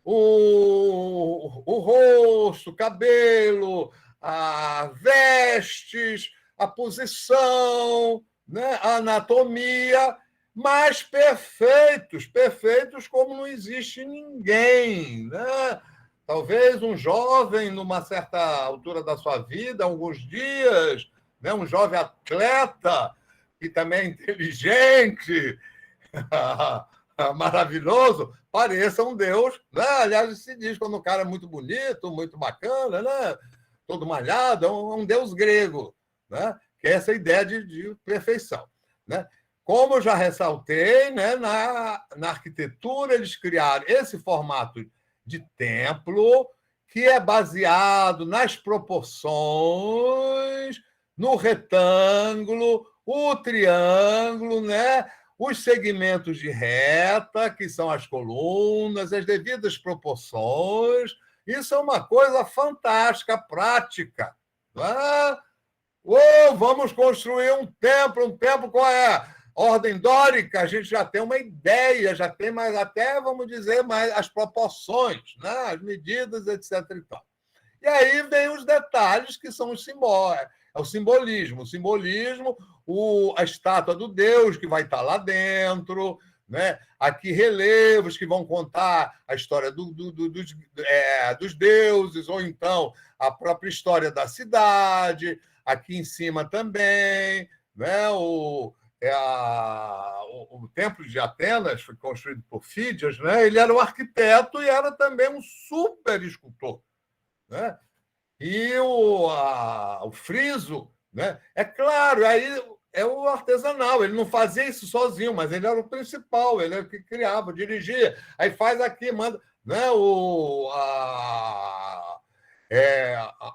o rosto, cabelo, a vestes, a posição, né? A anatomia, mas perfeitos, perfeitos como não existe ninguém, né? Talvez um jovem, numa certa altura da sua vida, alguns dias, né? Um jovem atleta, que também é inteligente, maravilhoso, pareça um Deus. Né? Aliás, se diz quando o cara é muito bonito, muito bacana, né? Todo malhado, é um Deus grego, né? Que é essa ideia de perfeição. Né? Como eu já ressaltei, né? Na arquitetura, eles criaram esse formato de templo que é baseado nas proporções, no retângulo, o triângulo, né? Os segmentos de reta, que são as colunas, as devidas proporções. Isso é uma coisa fantástica, prática. Né? Vamos construir um templo qual é? Ordem dórica, a gente já tem uma ideia, já tem mais até, vamos dizer, mais as proporções, né? As medidas, etc. E aí vem os detalhes que são os simbólicos. É o simbolismo. O simbolismo, a estátua do Deus que vai estar lá dentro, né? Aqui relevos que vão contar a história dos deuses, ou então a própria história da cidade. Aqui em cima também, né? O Templo de Atenas foi construído por Fídias, né? Ele era um arquiteto e era também um super escultor. Né? E o friso, né? É claro, aí é o artesanal, ele não fazia isso sozinho, mas ele era o principal, ele é o que criava, dirigia, aí faz aqui, manda. Né?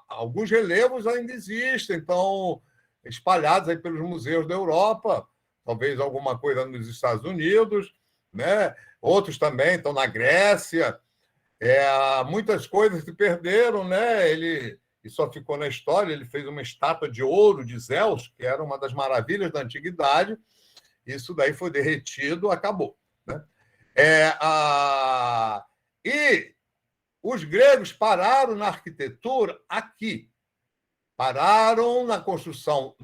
Alguns relevos ainda existem, então, espalhados aí pelos museus da Europa, talvez alguma coisa nos Estados Unidos, né? Outros também estão na Grécia. Muitas coisas se perderam, né? Ele só ficou na história. Ele fez uma estátua de ouro de Zeus, que era uma das maravilhas da antiguidade. Isso daí foi derretido, acabou. Né? E os gregos pararam na arquitetura aqui, pararam na construção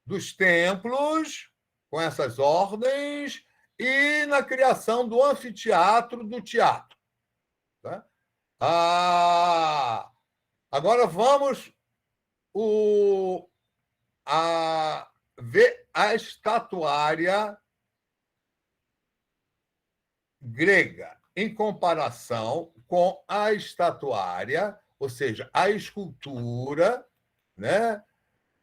dos templos, com essas ordens, e na criação do anfiteatro, do teatro. Tá? Agora vamos ver a estatuária grega em comparação com a estatuária, ou seja, a escultura, né?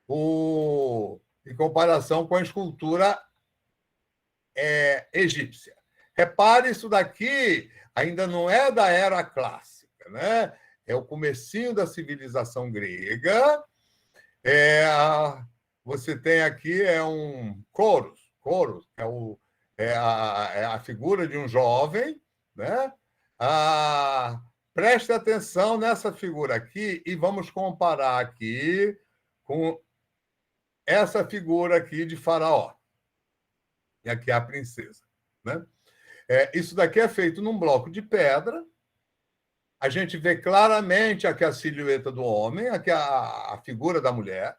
Em comparação com a escultura egípcia. Repare, isso daqui ainda não é da era clássica, né? É o comecinho da civilização grega. Você tem aqui um Coros, é a figura de um jovem, né? Preste atenção nessa figura aqui e vamos comparar aqui com essa figura aqui de Faraó. E aqui é a princesa, né? Isso daqui é feito num bloco de pedra. A gente vê claramente aqui a silhueta do homem, aqui a figura da mulher,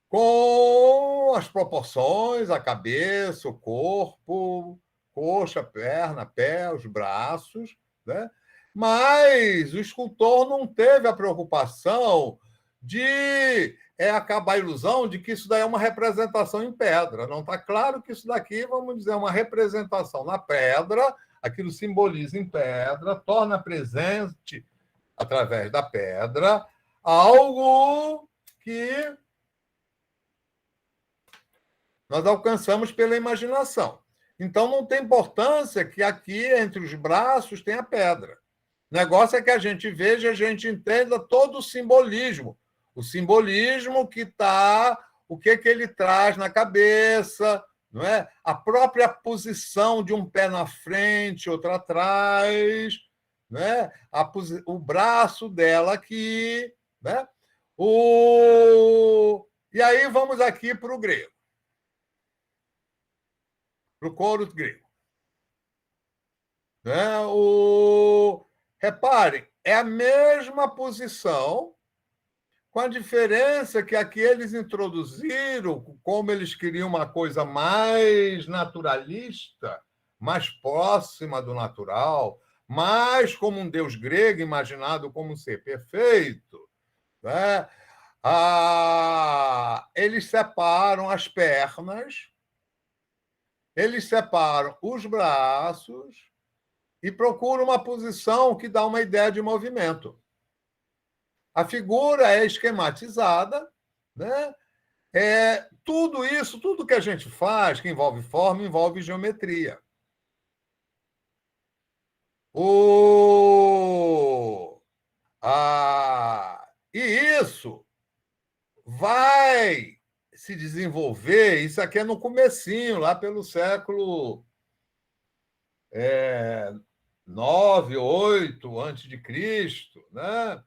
com as proporções, a cabeça, o corpo, coxa, perna, pé, os braços, né? Mas o escultor não teve a preocupação de acabar a ilusão de que isso daí é uma representação em pedra. Não está claro que isso daqui, vamos dizer, é uma representação na pedra, aquilo simboliza em pedra, torna presente através da pedra algo que nós alcançamos pela imaginação. Então, não tem importância que aqui, entre os braços, tenha pedra. O negócio é que a gente veja, a gente entenda todo o simbolismo. O simbolismo que está, o que ele traz na cabeça, não é? A própria posição de um pé na frente, outro atrás, né? O braço dela aqui. Né? E aí vamos aqui para o grego. Para o coro grego. Né? Repare, é a mesma posição, com a diferença que aqui eles introduziram, como eles queriam uma coisa mais naturalista, mais próxima do natural, mais como um deus grego imaginado como um ser perfeito, né? Eles separam as pernas, eles separam os braços e procuram uma posição que dá uma ideia de movimento. A figura é esquematizada, né? Tudo isso, tudo que a gente faz, que envolve forma, envolve geometria. E isso vai se desenvolver, isso aqui é no comecinho, lá pelo século 9, 8 antes de Cristo, né?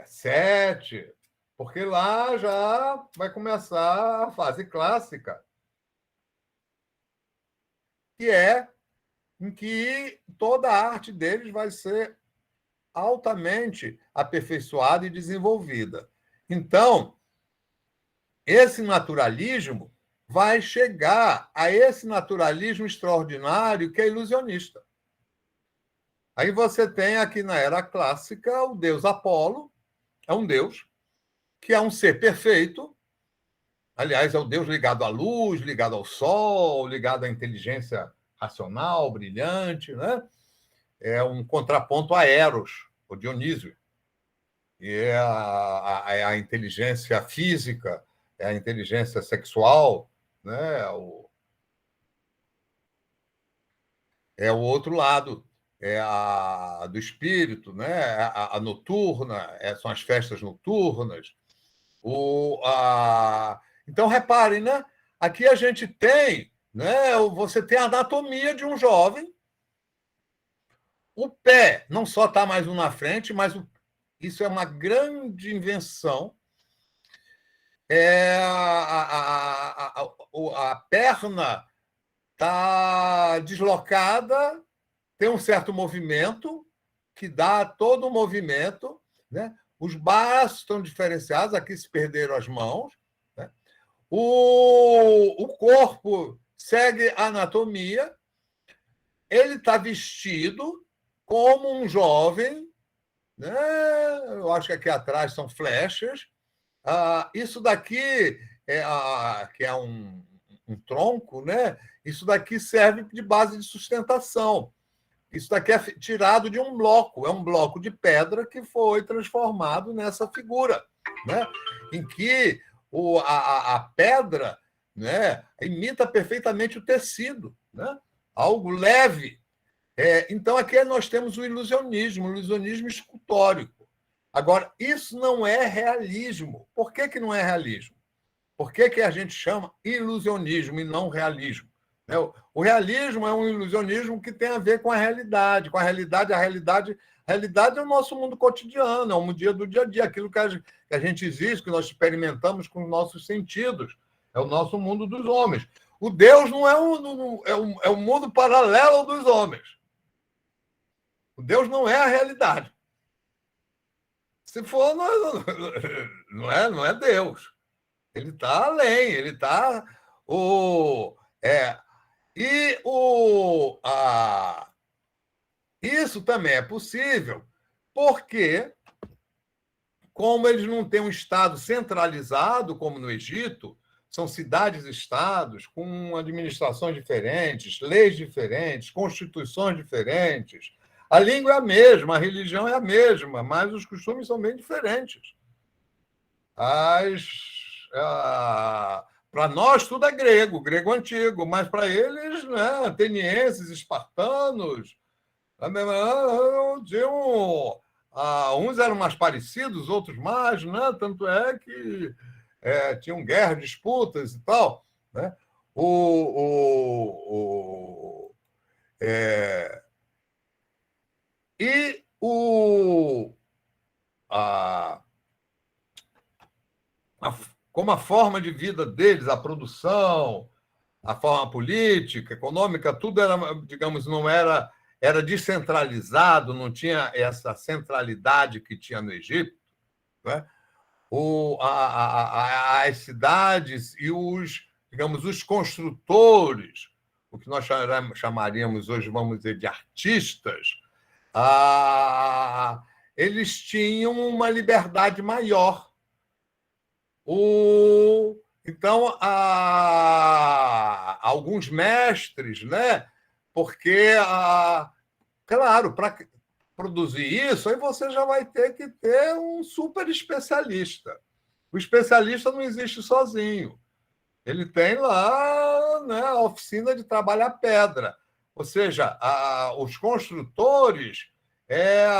7, porque lá já vai começar a fase clássica, que é em que toda a arte deles vai ser altamente aperfeiçoada e desenvolvida. Então, esse naturalismo vai chegar a esse naturalismo extraordinário que é ilusionista. Aí você tem aqui na era clássica o deus Apolo, é um deus que é um ser perfeito, aliás, é o deus ligado à luz, ligado ao sol, ligado à inteligência racional, brilhante, né? É um contraponto a Eros, o Dionísio, e é a inteligência física, é a inteligência sexual, né? É o outro lado, é a do espírito, né? A noturna, são as festas noturnas. Então, reparem, né? Aqui a gente tem, né? Você tem a anatomia de um jovem, o pé não só está mais um na frente, mas isso é uma grande invenção. A perna está deslocada, tem um certo movimento que dá todo o movimento, né? Os braços estão diferenciados, aqui se perderam as mãos, né? O corpo segue a anatomia, ele está vestido como um jovem, né? Eu acho que aqui atrás são flechas. Isso daqui que é um tronco, né? Isso daqui serve de base de sustentação. Isso daqui é tirado de um bloco, é um bloco de pedra que foi transformado nessa figura, né? Em que a pedra, né, imita perfeitamente o tecido, né? Algo leve. Então, aqui nós temos o ilusionismo escultórico. Agora, isso não é realismo. Por que não é realismo? Por que a gente chama ilusionismo e não realismo? O realismo é um ilusionismo que tem a ver com a realidade. A realidade é o nosso mundo cotidiano, é o dia do dia a dia, aquilo que a gente existe, que nós experimentamos com os nossos sentidos. É o nosso mundo dos homens. O Deus não é um mundo paralelo ao dos homens. O Deus não é a realidade. Se for, não é Deus. Ele está além, ele está. E isso também é possível, porque, como eles não têm um Estado centralizado, como no Egito, são cidades-estados com administrações diferentes, leis diferentes, constituições diferentes. A língua é a mesma, a religião é a mesma, mas os costumes são bem diferentes. Para nós, tudo é grego, grego antigo, mas para eles, né, atenienses, espartanos, uns eram mais parecidos, outros mais, né? Tanto é que tinham guerras, disputas e tal. Né? E a, como a forma de vida deles, a produção, a forma política, econômica, tudo era, digamos, não era, era descentralizado, não tinha essa centralidade que tinha no Egito, né? As cidades e os, digamos, os construtores, o que nós chamaríamos hoje, vamos dizer, de artistas, eles tinham uma liberdade maior. Então, alguns mestres, né? Porque, claro, para produzir isso, aí você já vai ter que ter um super especialista. O especialista não existe sozinho. Ele tem lá, né, a oficina de trabalhar pedra. Ou seja, os construtores,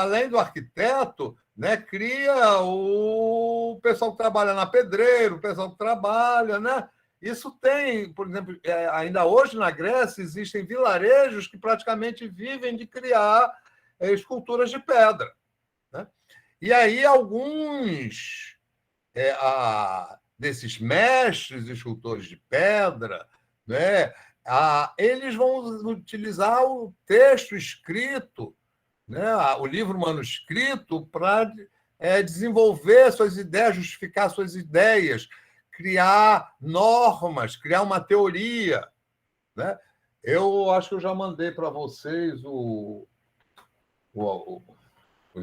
além do arquiteto, né, cria o pessoal que trabalha na pedreira, o pessoal que trabalha, né? Isso tem, por exemplo, ainda hoje na Grécia existem vilarejos que praticamente vivem de criar esculturas de pedra, né? E aí alguns desses mestres escultores de pedra, né, eles vão utilizar o texto escrito, né, o livro manuscrito, para desenvolver suas ideias, justificar suas ideias, criar normas, criar uma teoria, né? Eu acho que eu já mandei para vocês os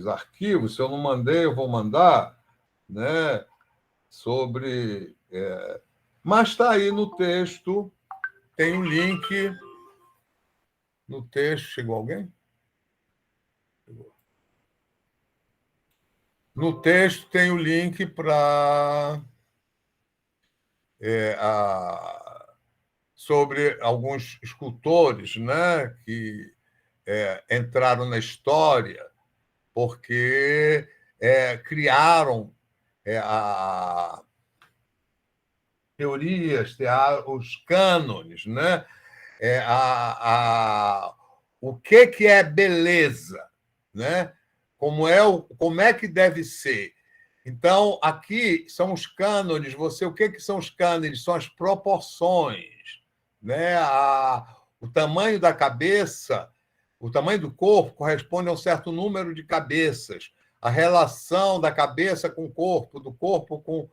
arquivos. Se eu não mandei, eu vou mandar, né? Sobre. Mas está aí no texto, tem um link. No texto, chegou alguém? Chegou. No texto tem o link para. Sobre alguns escultores, né, que entraram na história porque criaram teorias, os cânones, né? O que é beleza, né? Como é que deve ser. Então, aqui são os cânones. O que são os cânones? São as proporções, né? O tamanho da cabeça, o tamanho do corpo corresponde a um certo número de cabeças. A relação da cabeça com o corpo, do corpo com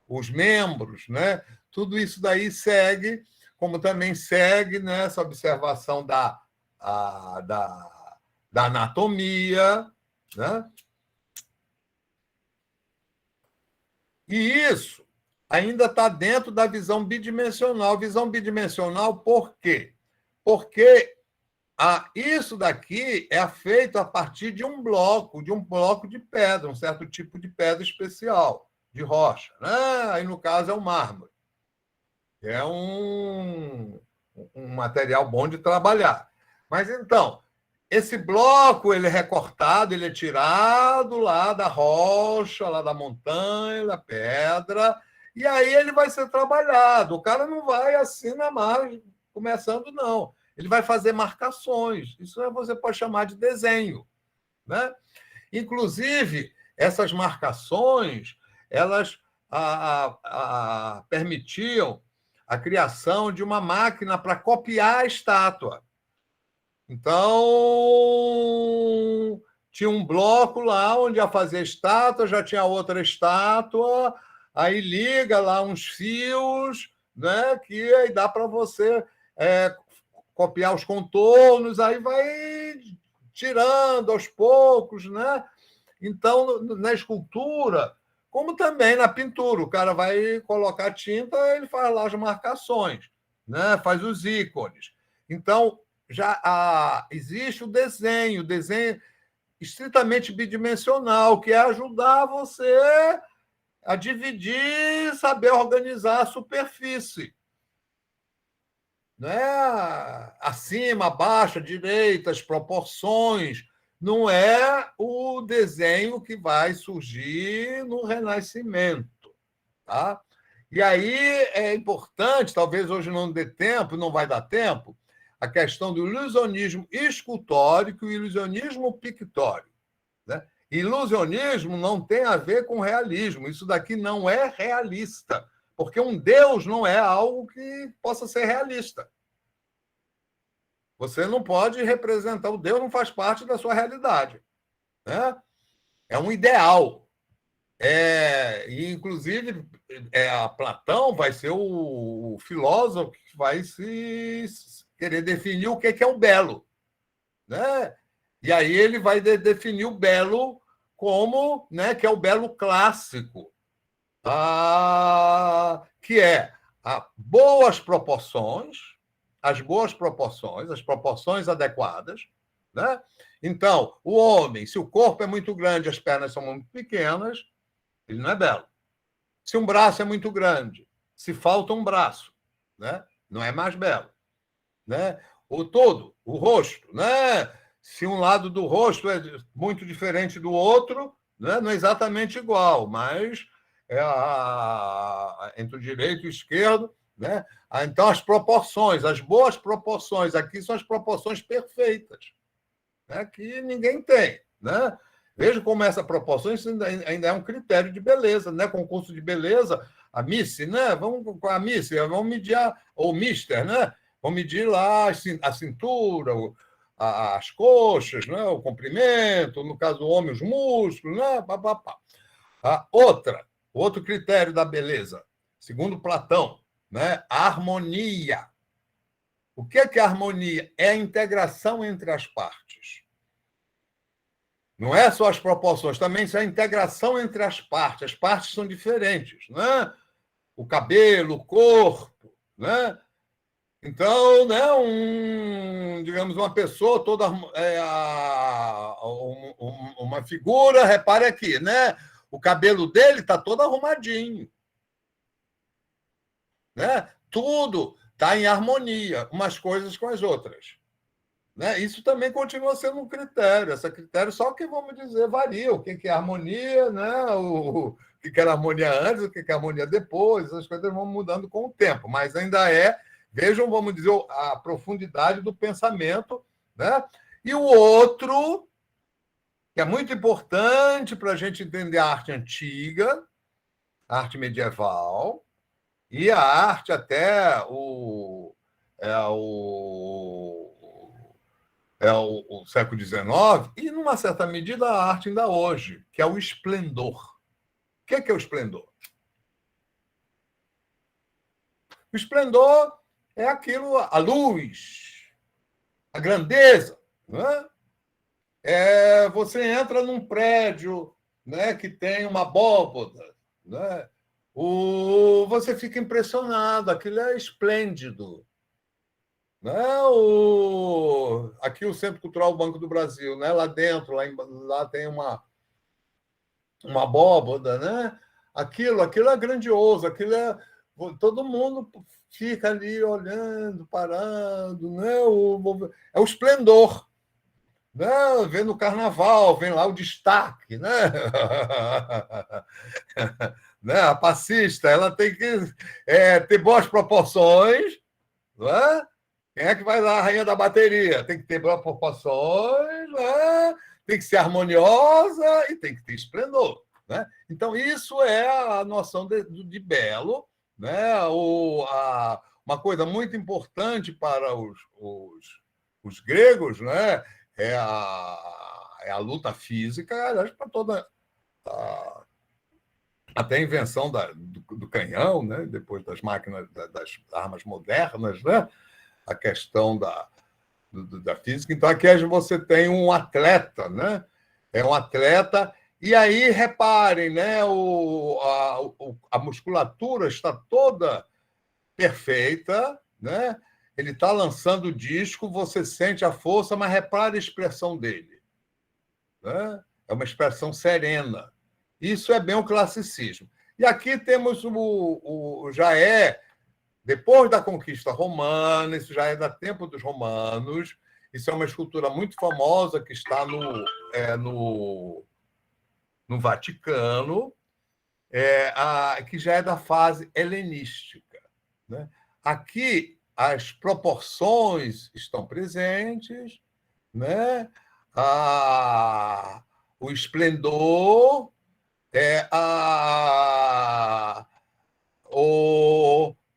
os membros, né? Tudo isso daí segue, como também segue nessa observação da anatomia, né? E isso ainda está dentro da visão bidimensional. Visão bidimensional por quê? Porque isso daqui é feito a partir de um bloco de pedra, um certo tipo de pedra especial, de rocha, né? Aí, no caso, é o mármore. É um material bom de trabalhar. Mas, então, esse bloco ele é recortado, ele é tirado lá da rocha, lá da montanha, da pedra, e aí ele vai ser trabalhado. O cara não vai assim na margem, começando, não. Ele vai fazer marcações. Isso você pode chamar de desenho, né? Inclusive, essas marcações, elas permitiam a criação de uma máquina para copiar a estátua. Então, tinha um bloco lá onde ia fazer estátua, já tinha outra estátua, aí liga lá uns fios, né, que aí dá para você copiar os contornos, aí vai tirando aos poucos, né? Então, na escultura, como também na pintura, o cara vai colocar tinta, ele faz lá as marcações, né? Faz os ícones. Então, já existe o desenho estritamente bidimensional, que é ajudar você a dividir, saber organizar a superfície. Né? Acima, abaixo, direita, as proporções. Não é o desenho que vai surgir no Renascimento. Tá? E aí é importante, talvez hoje não dê tempo, não vai dar tempo, a questão do ilusionismo escultórico e ilusionismo pictórico. Né? Ilusionismo não tem a ver com realismo. Isso daqui não é realista. Porque um Deus não é algo que possa ser realista. Você não pode representar o Deus, não faz parte da sua realidade, né? É um ideal. E, inclusive, a Platão vai ser o filósofo que vai se querer definir o que é o belo, né? E aí ele vai definir o belo como, né, que é o belo clássico, que é as boas proporções, as proporções adequadas, né? Então, o homem, se o corpo é muito grande, as pernas são muito pequenas, ele não é belo. Se um braço é muito grande, se falta um braço, né? Não é mais belo, né? O todo, o rosto, né? Se um lado do rosto é muito diferente do outro, né? Não é exatamente igual, mas entre o direito e o esquerdo, né? Então, as proporções, as boas proporções, aqui são as proporções perfeitas, né? Que ninguém tem, né? Veja como essa proporção isso ainda é um critério de beleza, né? Concurso de beleza, a Miss, né? Vamos com a Miss, vamos medir, ou Mister, né? Vamos medir lá a cintura, as coxas, né? O comprimento, no caso do homem, os músculos, né? Pá, pá, pá. Outro critério da beleza, segundo Platão, né? A harmonia. O que é a harmonia? É a integração entre as partes. Não é só as proporções, também é a integração entre as partes. As partes são diferentes, né? O cabelo, o corpo, né? Então, né, digamos, uma pessoa toda uma figura, repare aqui, né? O cabelo dele está todo arrumadinho, né? Tudo está em harmonia, umas coisas com as outras. Né? Isso também continua sendo um critério. Esse critério só que, vamos dizer, varia. O que é harmonia, né? O que era harmonia antes, o que é harmonia depois. As coisas vão mudando com o tempo, mas ainda vejam, vamos dizer, a profundidade do pensamento. Né? E o outro, que é muito importante para a gente entender a arte antiga, a arte medieval, e a arte até o século XIX, e, numa certa medida, a arte ainda hoje, que é o esplendor. O que é o esplendor? O esplendor é aquilo, a luz, a grandeza. Né? Você entra num prédio, né, que tem uma abóboda, né? Você fica impressionado, aquilo é esplêndido. Né? Aqui o Centro Cultural Banco do Brasil, né? Lá dentro, lá tem uma abóboda, né? Aquilo é grandioso, todo mundo fica ali olhando, parando, né? É o esplendor, né? Vem no carnaval, vem lá o destaque, né? Né? A passista, ela tem que ter boas proporções, não é? Quem é que vai lá, a rainha da bateria? Tem que ter boas proporções, né? Tem que ser harmoniosa e tem que ter esplendor. Né? Então, isso é a noção de belo. Né? Uma coisa muito importante para os gregos, né? É a luta física, aliás, para toda. Até a invenção do canhão, né? Depois das máquinas, das armas modernas, né? A questão da física. Então, aqui você tem um atleta, né? É um atleta. E aí, reparem, né? A musculatura está toda perfeita, né? Ele está lançando o disco, você sente a força, mas repare a expressão dele. Né? É uma expressão serena. Isso é bem o classicismo. E aqui temos já depois da conquista romana, isso já é da tempo dos romanos, isso é uma escultura muito famosa que está no Vaticano, que já é da fase helenística. Né? Aqui as proporções estão presentes, né? O esplendor,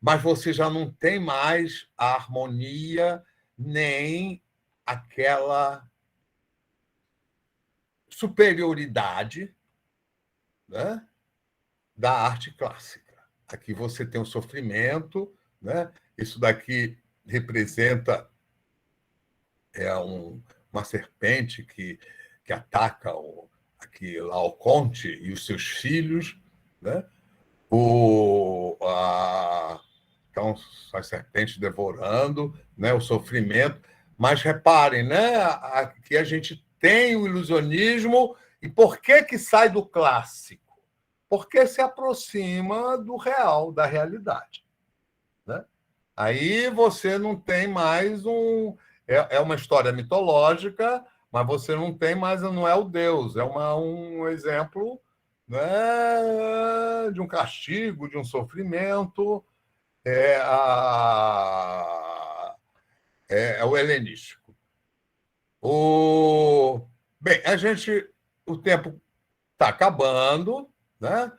Mas você já não tem mais a harmonia nem aquela superioridade, né, da arte clássica. Aqui você tem o sofrimento, né? Isso daqui representa uma serpente que ataca aqui Laoconte e os seus filhos, né? Então, as serpentes devorando, né? O sofrimento. Mas reparem, né? Aqui a gente tem o ilusionismo. E por que sai do clássico? Porque se aproxima do real, da realidade, né? Aí você não tem mais é uma história mitológica, mas você não tem mais, não é o Deus, é um exemplo, né, de um castigo, de um sofrimento, é o helenístico. Bem, o tempo está acabando, né?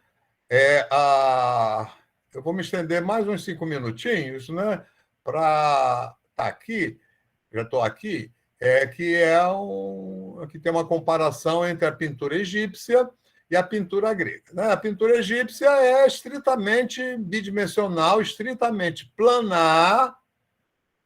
Eu vou me estender mais uns 5 minutinhos, né, para estar aqui, já estou aqui, que tem uma comparação entre a pintura egípcia e a pintura grega, né? A pintura egípcia é estritamente bidimensional, estritamente planar,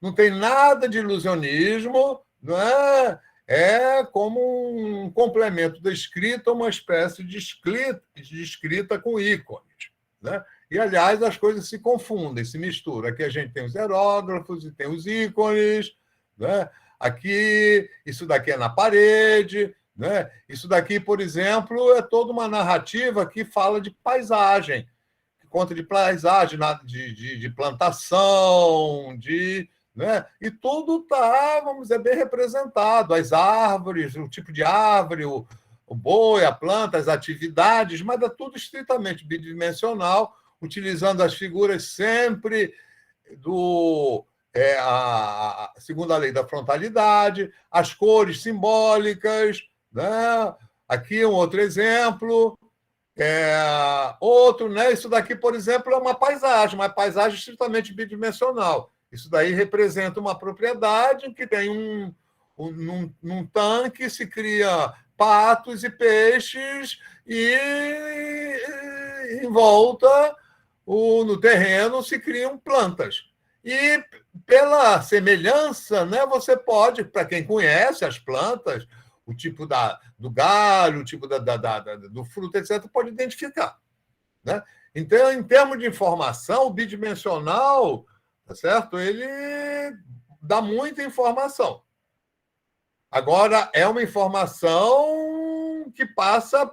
não tem nada de ilusionismo, não é? É como um complemento da escrita, uma espécie de escrita com ícones, né? E, aliás, as coisas se confundem, se misturam. Aqui a gente tem os hieróglifos e tem os ícones, né? Aqui, isso daqui é na parede, né? Isso daqui, por exemplo, é toda uma narrativa que fala de paisagem, que conta de paisagem, de plantação, né? E tudo está, vamos dizer, bem representado. As árvores, o tipo de árvore, o boi, a planta, as atividades, mas é tudo estritamente bidimensional, utilizando as figuras sempre segundo a lei da frontalidade, as cores simbólicas, né? Aqui um outro exemplo. Outro, né? Isso daqui, por exemplo, é uma paisagem estritamente bidimensional. Isso daí representa uma propriedade que tem num tanque se cria patos e peixes e em volta no terreno se criam plantas. E pela semelhança, né, você pode, para quem conhece as plantas, o tipo do galho, o tipo do fruto, etc., pode identificar, né? Então, em termos de informação, o bidimensional, tá certo? Ele dá muita informação. Agora, é uma informação que passa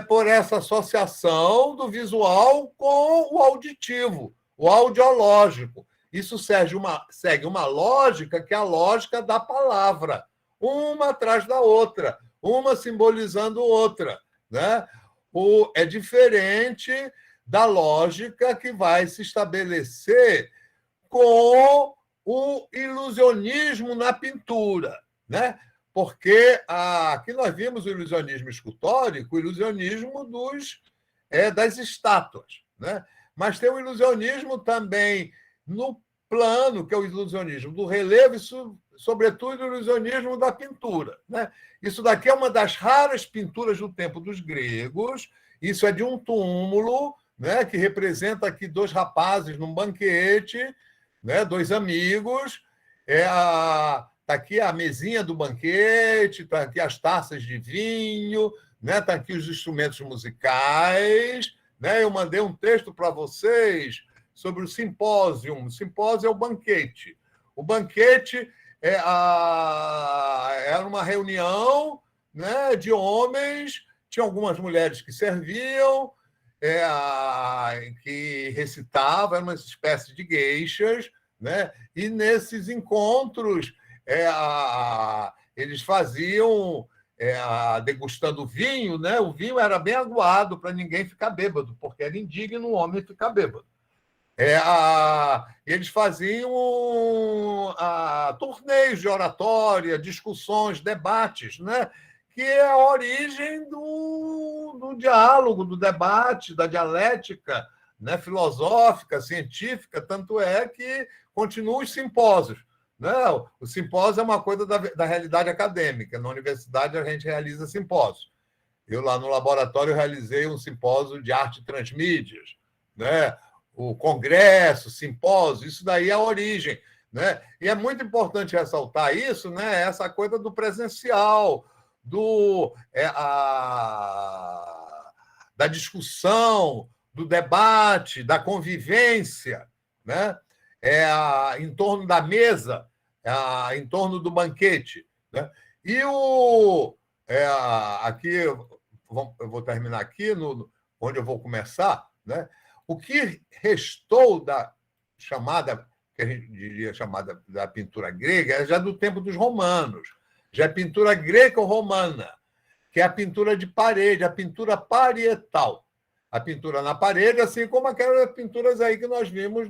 por essa associação do visual com o auditivo, o audiológico. Isso segue uma lógica que é a lógica da palavra, uma atrás da outra, uma simbolizando outra, né? É diferente da lógica que vai se estabelecer com o ilusionismo na pintura, né? Porque aqui nós vimos o ilusionismo escultórico, o ilusionismo das estátuas, né? Mas tem o ilusionismo também no plano, que é o ilusionismo do relevo, e, sobretudo, o ilusionismo da pintura, né? Isso daqui é uma das raras pinturas do tempo dos gregos. Isso é de um túmulo, né, que representa aqui 2 rapazes num banquete, né, 2 amigos. Está aqui a mesinha do banquete, está aqui as taças de vinho, né, está aqui os instrumentos musicais, né? Eu mandei um texto para vocês sobre o simpósio. O simpósio é o banquete. O banquete era uma reunião, né, de homens, tinha algumas mulheres que serviam, que recitavam, era uma espécie de geishas, né? E nesses encontros eles faziam degustando vinho, né? O vinho era bem aguado para ninguém ficar bêbado, porque era indigno um homem ficar bêbado. Eles faziam torneios de oratória, discussões, debates, né? Que é a origem do diálogo, do debate, da dialética, né, filosófica, científica, tanto é que continuam os simpósios. Né? O simpósio é uma coisa da realidade acadêmica. Na universidade, a gente realiza simpósios. Eu, lá no laboratório, realizei um simpósio de arte transmídias, né? O congresso, simpósio, isso daí é a origem. Né? E é muito importante ressaltar isso, né? Essa coisa do presencial, da discussão, do debate, da convivência, né? Em torno da mesa, em torno do banquete. Né? E aqui, eu vou terminar aqui, onde eu vou começar, né? O que restou da chamada, que a gente diria chamada da pintura grega, é já do tempo dos romanos. Já é pintura greco-romana, que é a pintura de parede, a pintura parietal. A pintura na parede, assim como aquelas pinturas aí que nós vimos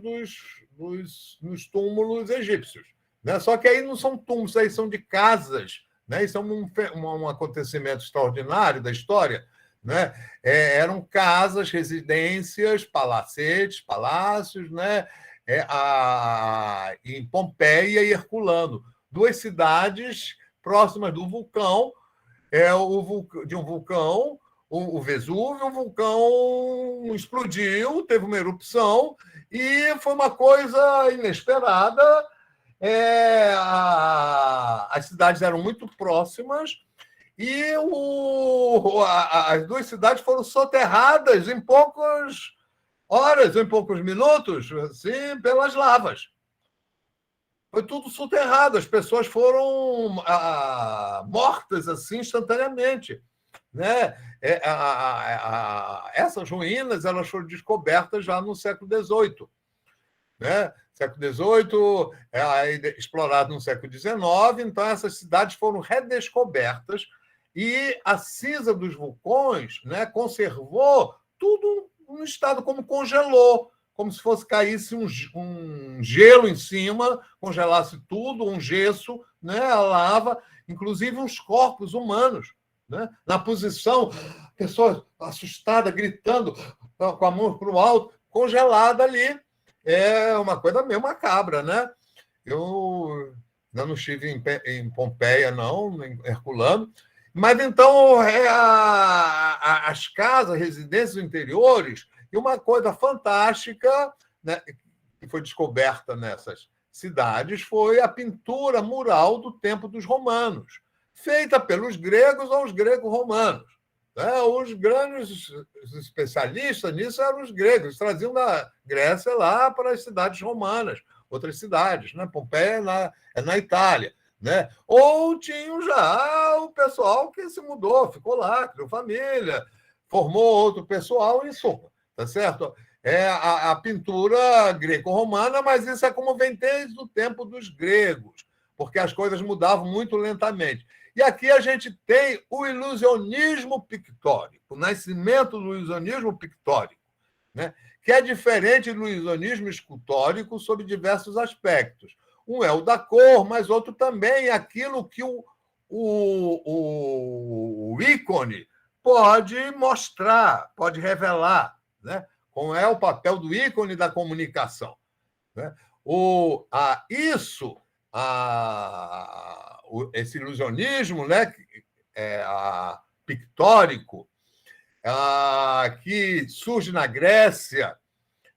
nos túmulos egípcios. Né? Só que aí não são túmulos, aí são de casas. Né? Isso é um acontecimento extraordinário da história. Né? Eram casas, residências, palacetes, palácios, né? Em Pompeia e Herculano. Duas cidades próximas do vulcão, de um vulcão, o Vesúvio, o vulcão explodiu, teve uma erupção, e foi uma coisa inesperada. As cidades eram muito próximas, e as duas cidades foram soterradas em poucas horas, em poucos minutos, assim, pelas lavas. Foi tudo soterrado, as pessoas foram mortas assim instantaneamente. Né? Essas ruínas elas foram descobertas já no século XVIII. Né? Século XVIII, explorado no século XIX, então essas cidades foram redescobertas e a cinza dos vulcões, né, conservou tudo no estado como congelou, como se fosse caísse um gelo em cima, congelasse tudo, um gesso, né, a lava, inclusive os corpos humanos, né, na posição, pessoa assustada, gritando, com a mão para o alto, congelada ali. É uma coisa meio macabra, né? Eu ainda não estive em Pompeia, não, em Herculano, mas então as casas, residências interiores, e uma coisa fantástica, né, que foi descoberta nessas cidades foi a pintura mural do tempo dos romanos, feita pelos gregos aos greco-romanos. Né? Os grandes especialistas nisso eram os gregos, traziam da Grécia lá para as cidades romanas, outras cidades, né? Pompeia é na Itália. Né? Ou tinham já o pessoal que se mudou, ficou lá, criou família, formou outro pessoal, em suma, tá certo? É a pintura greco-romana, mas isso é como vem desde o tempo dos gregos, porque as coisas mudavam muito lentamente. E aqui a gente tem o ilusionismo pictórico, o nascimento do ilusionismo pictórico, né? Que é diferente do ilusionismo escultórico sob diversos aspectos. Um é o da cor, mas outro também é aquilo que o ícone pode mostrar, pode revelar. Né? Qual é o papel do ícone da comunicação. Né? Esse ilusionismo, né, pictórico, que surge na Grécia,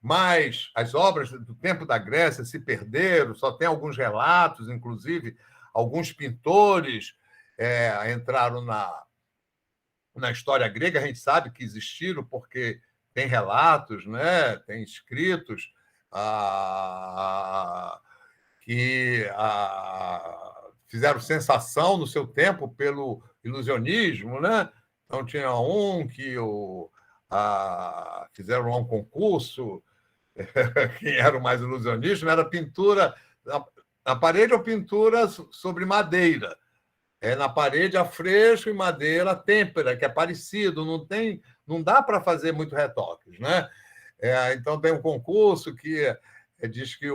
mas as obras do tempo da Grécia se perderam, só tem alguns relatos, inclusive alguns pintores entraram na história grega, a gente sabe que existiram, porque tem relatos, né, tem escritos que fizeram sensação no seu tempo pelo ilusionismo, né? Então, tinha um que fizeram lá um concurso, quem era o mais ilusionista, era pintura na parede ou pintura sobre madeira. Na parede, a fresco e madeira têmpera, que é parecido, não dá para fazer muito retoques. Né? Então, tem um concurso que diz que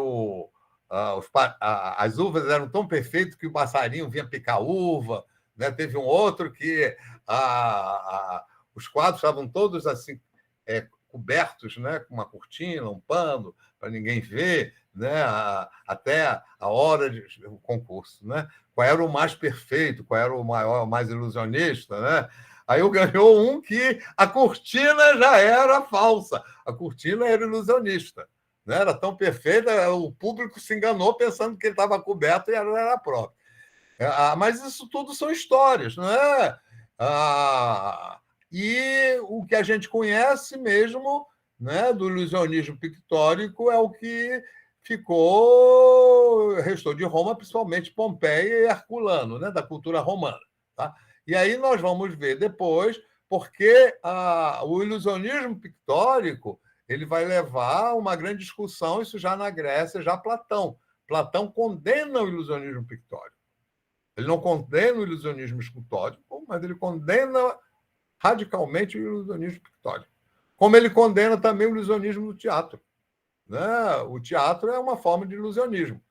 as uvas eram tão perfeitas que o passarinho vinha picar uva. Né? Teve um outro que os quadros estavam todos assim, cobertos, né, com uma cortina, um pano, para ninguém ver, né, até a hora do concurso, né? Qual era o mais perfeito, qual era o maior, o mais ilusionista, né? Aí eu ganhou um que a cortina já era falsa, a cortina era ilusionista, né? Era tão perfeita, o público se enganou pensando que ele estava coberto e era próprio. Mas isso tudo são histórias, não é? E o que a gente conhece mesmo, né, do ilusionismo pictórico é o que restou de Roma, principalmente Pompeia e Herculano, né, da cultura romana. Tá? E aí nós vamos ver depois porque o ilusionismo pictórico ele vai levar a uma grande discussão, isso já na Grécia, já Platão. Platão condena o ilusionismo pictórico. Ele não condena o ilusionismo escultórico, mas ele condena radicalmente o ilusionismo pictórico. Como ele condena também o ilusionismo no teatro. Né? O teatro é uma forma de ilusionismo.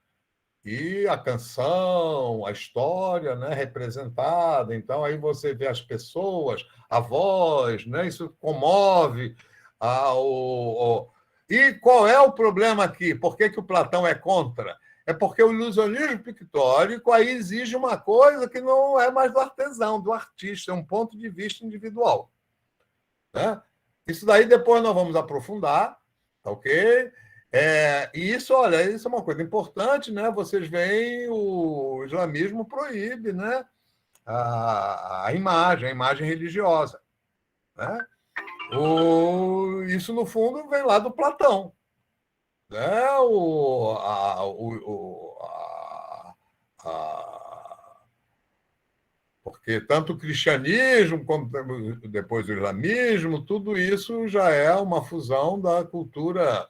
E a canção, a história, né, representada. Então, aí você vê as pessoas, a voz, né, isso comove. E qual é o problema aqui? Por que o Platão é contra? É porque o ilusionismo pictórico aí exige uma coisa que não é mais do artesão, do artista, é um ponto de vista individual. Né? Isso daí depois nós vamos aprofundar, tá ok? E isso, olha, isso é uma coisa importante, né? Vocês veem o islamismo proíbe, né? A imagem religiosa. Né? Isso, no fundo, vem lá do Platão. Né? Porque tanto o cristianismo como depois o islamismo, tudo isso já é uma fusão da cultura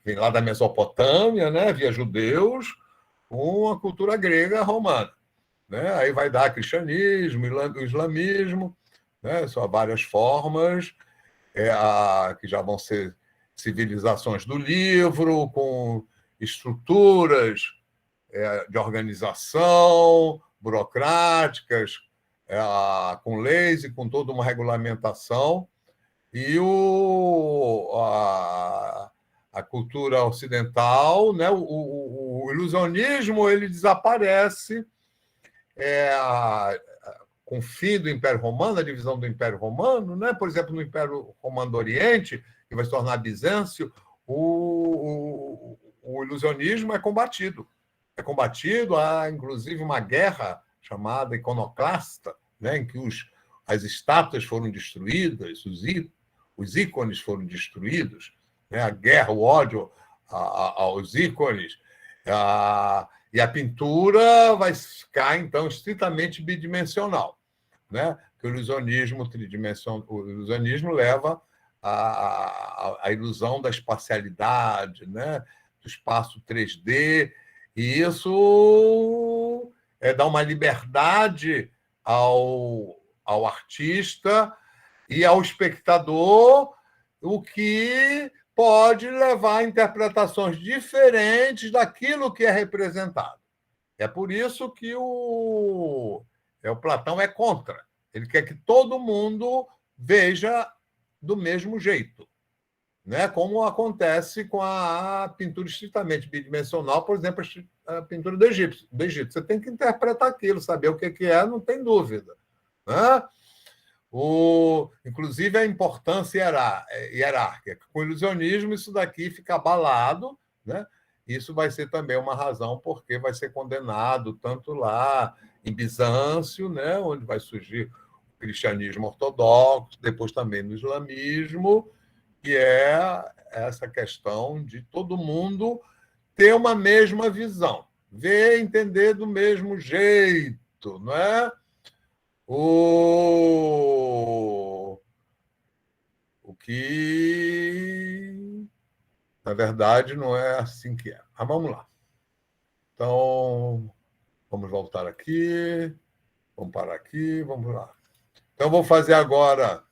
vem lá da Mesopotâmia, né, via judeus, com a cultura grega romana. Né? Aí vai dar cristianismo, o islamismo, né? São várias formas que já vão ser civilizações do livro, com estruturas de organização, burocráticas, com leis e com toda uma regulamentação. E a cultura ocidental, né? O ilusionismo ele desaparece com o fim do Império Romano, a divisão do Império Romano, né? Por exemplo, no Império Romano do Oriente, que vai se tornar Bizâncio, o ilusionismo é combatido. É combatido, há inclusive uma guerra chamada iconoclasta, né? Em que as estátuas foram destruídas, os ícones foram destruídos, né? A guerra, o ódio aos ícones, e a pintura vai ficar, então, estritamente bidimensional. Né? Que o ilusionismo leva à ilusão da espacialidade, né? Do espaço 3D, e isso dá uma liberdade ao artista e ao espectador, o que pode levar a interpretações diferentes daquilo que é representado. É por isso que o Platão é contra. Ele quer que todo mundo veja do mesmo jeito, né? Como acontece com a pintura estritamente bidimensional, por exemplo, a pintura do Egito. Você tem que interpretar aquilo, saber o que é, não tem dúvida. Né? Inclusive a importância hierárquica. Com o ilusionismo, isso daqui fica abalado, né? Isso vai ser também uma razão porque vai ser condenado tanto lá em Bizâncio, né? Onde vai surgir o cristianismo ortodoxo, depois também no islamismo, que é essa questão de todo mundo ter uma mesma visão, ver e entender do mesmo jeito, não é? O que, na verdade, não é assim que é. Mas vamos lá. Então, vamos voltar aqui. Vamos parar aqui. Vamos lá. Então, vou fazer agora